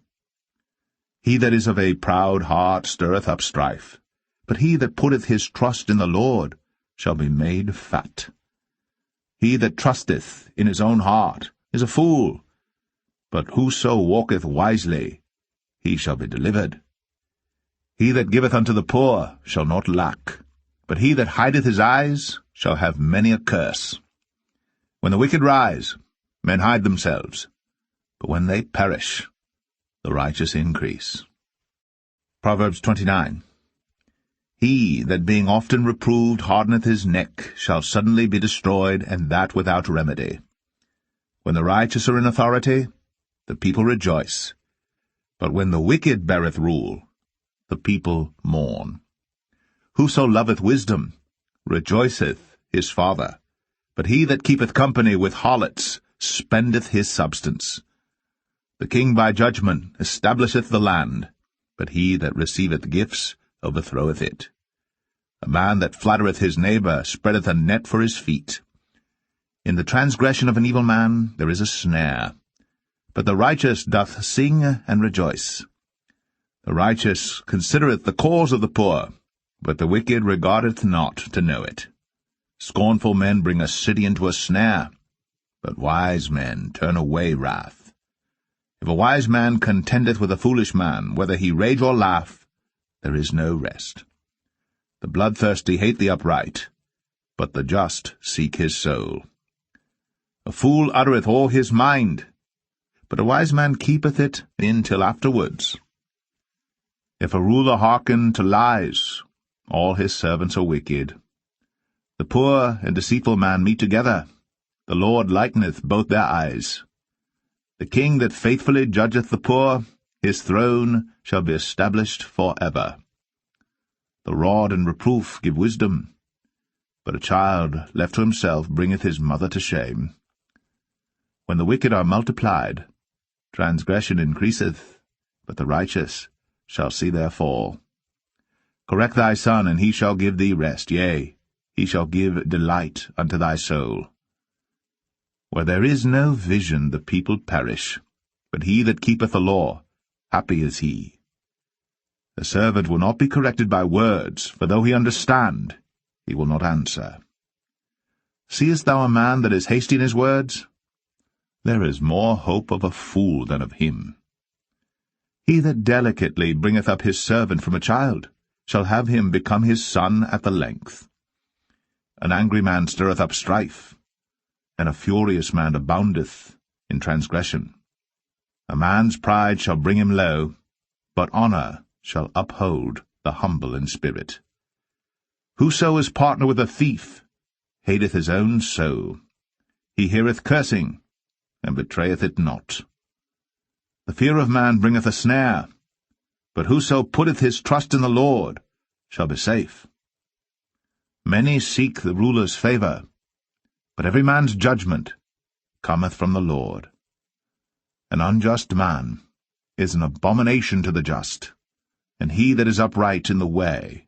He that is of a proud heart stirreth up strife, but he that putteth his trust in the Lord shall be made fat. He that trusteth in his own heart is a fool, but whoso walketh wisely, he shall be delivered. He that giveth unto the poor shall not lack, but he that hideth his eyes shall have many a curse. When the wicked rise, men hide themselves, but when they perish, the righteous increase. Proverbs 29. He that being often reproved hardeneth his neck shall suddenly be destroyed, and that without remedy. When the righteous are in authority, the people rejoice, but when the wicked beareth rule, the people mourn. Whoso loveth wisdom rejoiceth his father, but he that keepeth company with harlots spendeth his substance. The king by judgment establisheth the land, but he that receiveth gifts overthroweth it. A man that flattereth his neighbor spreadeth a net for his feet. In the transgression of an evil man there is a snare, but the righteous doth sing and rejoice. The righteous considereth the cause of the poor, but the wicked regardeth not to know it. Scornful men bring a city into a snare, but wise men turn away wrath. If a wise man contendeth with a foolish man, whether he rage or laugh, there is no rest. The bloodthirsty hate the upright, but the just seek his soul. A fool uttereth all his mind, but a wise man keepeth it in till afterwards. If a ruler hearken to lies, all his servants are wicked. The poor and deceitful man meet together. The Lord lighteneth both their eyes. The king that faithfully judgeth the poor, his throne shall be established for ever. The rod and reproof give wisdom, but a child left to himself bringeth his mother to shame. When the wicked are multiplied, transgression increaseth, but the righteous shall see their fall. Correct thy son, and he shall give thee rest, yea, he shall give delight unto thy soul. Where there is no vision the people perish, but he that keepeth the law, happy is he. The servant will not be corrected by words, for though he understand, he will not answer. Seest thou a man that is hasty in his words? There is more hope of a fool than of him. He that delicately bringeth up his servant from a child shall have him become his son at the length. An angry man stirreth up strife, and a furious man aboundeth in transgression. A man's pride shall bring him low, but honour shall uphold the humble in spirit. Whoso is partner with a thief hateth his own soul. He heareth cursing, and betrayeth it not. The fear of man bringeth a snare, but whoso putteth his trust in the Lord shall be safe. Many seek the ruler's favour, but every man's judgment cometh from the Lord. An unjust man is an abomination to the just, and he that is upright in the way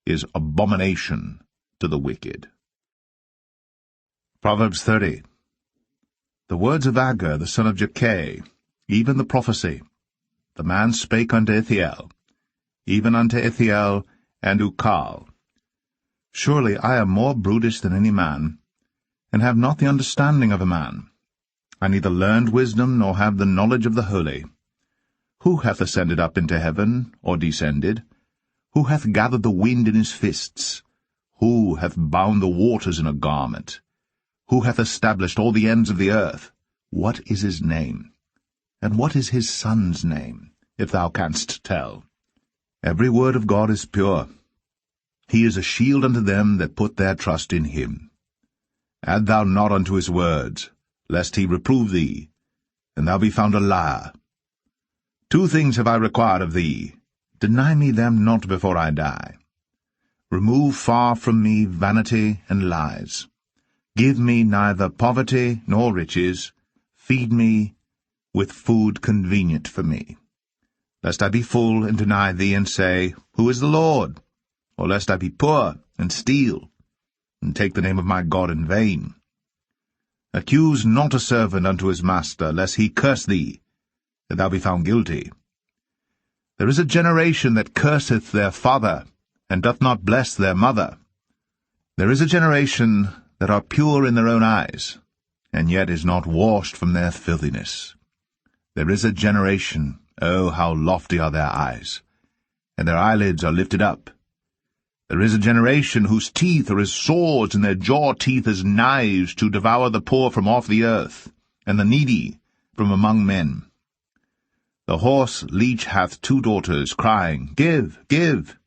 is abomination to the wicked. Proverbs 30. The words of Agur the son of Jakeh, even the prophecy. The man spake unto Ithiel, even unto Ithiel and Ukal. Surely I am more brutish than any man, and have not the understanding of a man. I neither learned wisdom, nor have the knowledge of the holy. Who hath ascended up into heaven, or descended? Who hath gathered the wind in his fists? Who hath bound the waters in a garment? Who hath established all the ends of the earth? What is his name? And what is his son's name, if thou canst tell? Every word of God is pure. He is a shield unto them that put their trust in him. Add thou not unto his words, lest he reprove thee, and thou be found a liar. 2 things have I required of thee. Deny me them not before I die. Remove far from me vanity and lies. Give me neither poverty nor riches. Feed me with food convenient for me. Lest I be full and deny thee, and say, Who is the Lord? Or lest I be poor and steal, and take the name of my God in vain. Accuse not a servant unto his master, lest he curse thee, that thou be found guilty. There is a generation that curseth their father, and doth not bless their mother. There is a generation that are pure in their own eyes, and yet is not washed from their filthiness. There is a generation, oh, how lofty are their eyes, and their eyelids are lifted up. There is a generation whose teeth are as swords, and their jaw teeth as knives, to devour the poor from off the earth, and the needy from among men. The horse leech hath 2 daughters, crying, Give, give.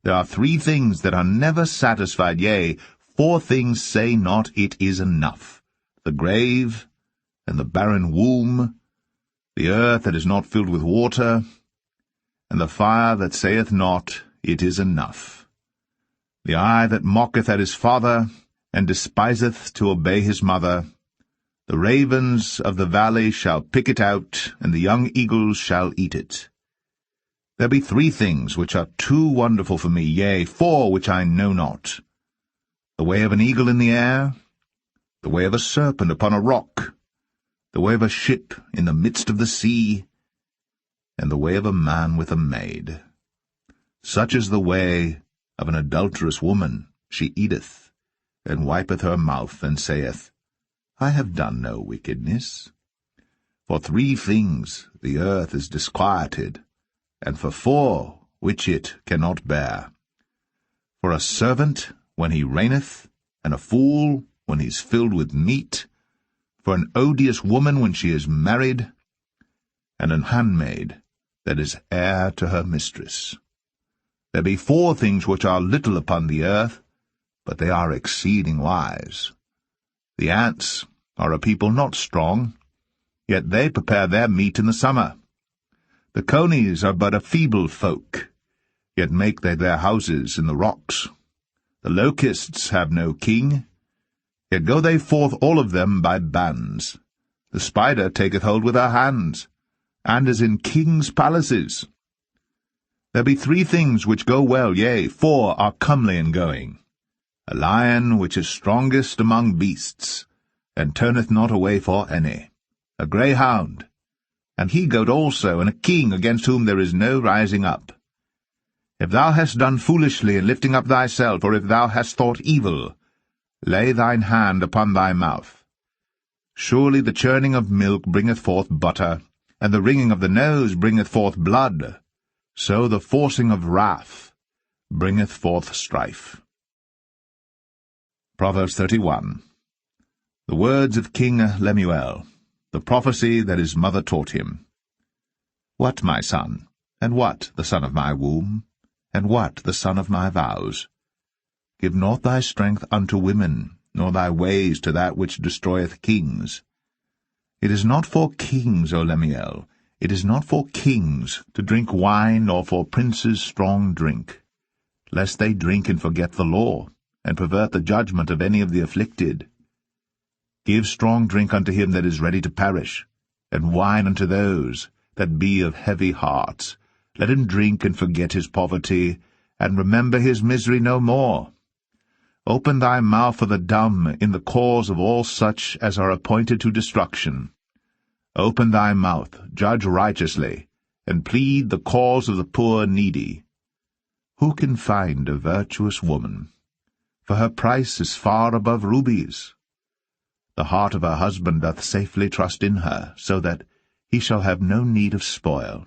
There are 3 things that are never satisfied, yea, 4 things say not, It is enough. The grave, and the barren womb, the earth that is not filled with water, and the fire that saith not, It is enough. The eye that mocketh at his father, and despiseth to obey his mother, The ravens of the valley shall pick it out, and the young eagles shall eat it. There be 3 things which are too wonderful for me, yea, 4 which I know not. The way of an eagle in the air, the way of a serpent upon a rock, the way of a ship in the midst of the sea, and the way of a man with a maid. Such is the way of an adulterous woman. She eateth, and wipeth her mouth, and saith, I have done no wickedness. For 3 things the earth is disquieted, and for 4 which it cannot bear. For a servant when he reigneth, and a fool when he is filled with meat, for an odious woman when she is married, and an handmaid that is heir to her mistress. There be 4 things which are little upon the earth, but they are exceeding wise. The ants are a people not strong, yet they prepare their meat in the summer. The conies are but a feeble folk, yet make they their houses in the rocks. The locusts have no king, yet go they forth all of them by bands. The spider taketh hold with her hands, and is in kings' palaces. There be 3 things which go well, yea, 4 are comely in going. A lion which is strongest among beasts, and turneth not away for any. A greyhound, and he-goat also, and a king against whom there is no rising up. If thou hast done foolishly in lifting up thyself, or if thou hast thought evil, lay thine hand upon thy mouth. Surely the churning of milk bringeth forth butter, and the wringing of the nose bringeth forth blood. So the forcing of wrath bringeth forth strife. Proverbs 31. The words of King Lemuel, the prophecy that his mother taught him. What, my son, and what the son of my womb, and what the son of my vows? Give not thy strength unto women, nor thy ways to that which destroyeth kings. It is not for kings, O Lemuel, it is not for kings to drink wine, nor for princes strong drink, lest they drink and forget the law, and pervert the judgment of any of the afflicted. Give strong drink unto him that is ready to perish, and wine unto those that be of heavy hearts. Let him drink and forget his poverty, and remember his misery no more. Open thy mouth for the dumb in the cause of all such as are appointed to destruction. Open thy mouth, judge righteously, and plead the cause of the poor needy. Who can find a virtuous woman? For her price is far above rubies. The heart of her husband doth safely trust in her, so that he shall have no need of spoil.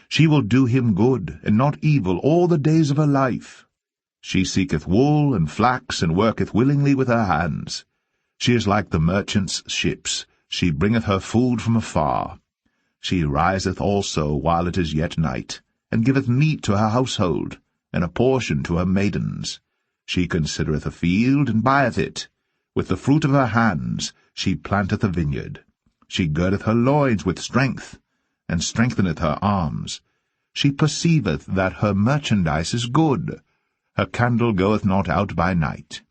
She will do him good, and not evil, all the days of her life. She seeketh wool and flax, and worketh willingly with her hands. She is like the merchant's ships. She bringeth her food from afar. She riseth also while it is yet night, and giveth meat to her household, and a portion to her maidens. She considereth a field, and buyeth it. With the fruit of her hands she planteth a vineyard. She girdeth her loins with strength, and strengtheneth her arms. She perceiveth that her merchandise is good. Her candle goeth not out by night.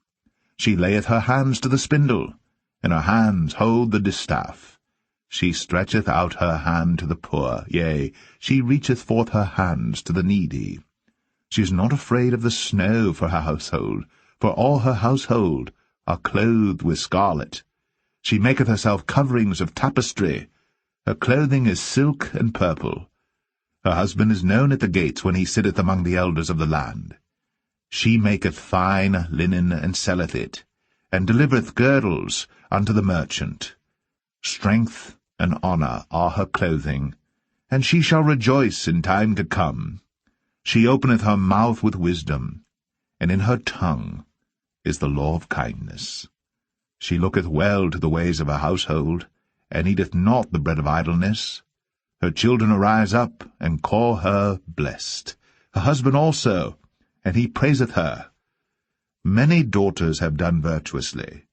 She layeth her hands to the spindle, and her hands hold the distaff. She stretcheth out her hand to the poor, yea, she reacheth forth her hands to the needy. She is not afraid of the snow for her household, for all her household are clothed with scarlet. She maketh herself coverings of tapestry. Her clothing is silk and purple. Her husband is known at the gates when he sitteth among the elders of the land. She maketh fine linen, and selleth it, and delivereth girdles unto the merchant. Strength and honour are her clothing, and she shall rejoice in time to come. She openeth her mouth with wisdom, and in her tongue is the law of kindness. She looketh well to the ways of her household, and eateth not the bread of idleness. Her children arise up, and call her blessed. Her husband also, and he praiseth her. Many daughters have done virtuously,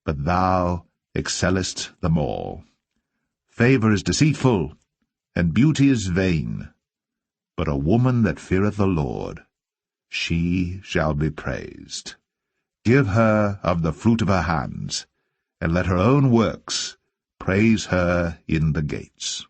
but thou excellest them all. Favour is deceitful, and beauty is vain, but a woman that feareth the Lord, she shall be praised. Give her of the fruit of her hands, and let her own works praise her in the gates.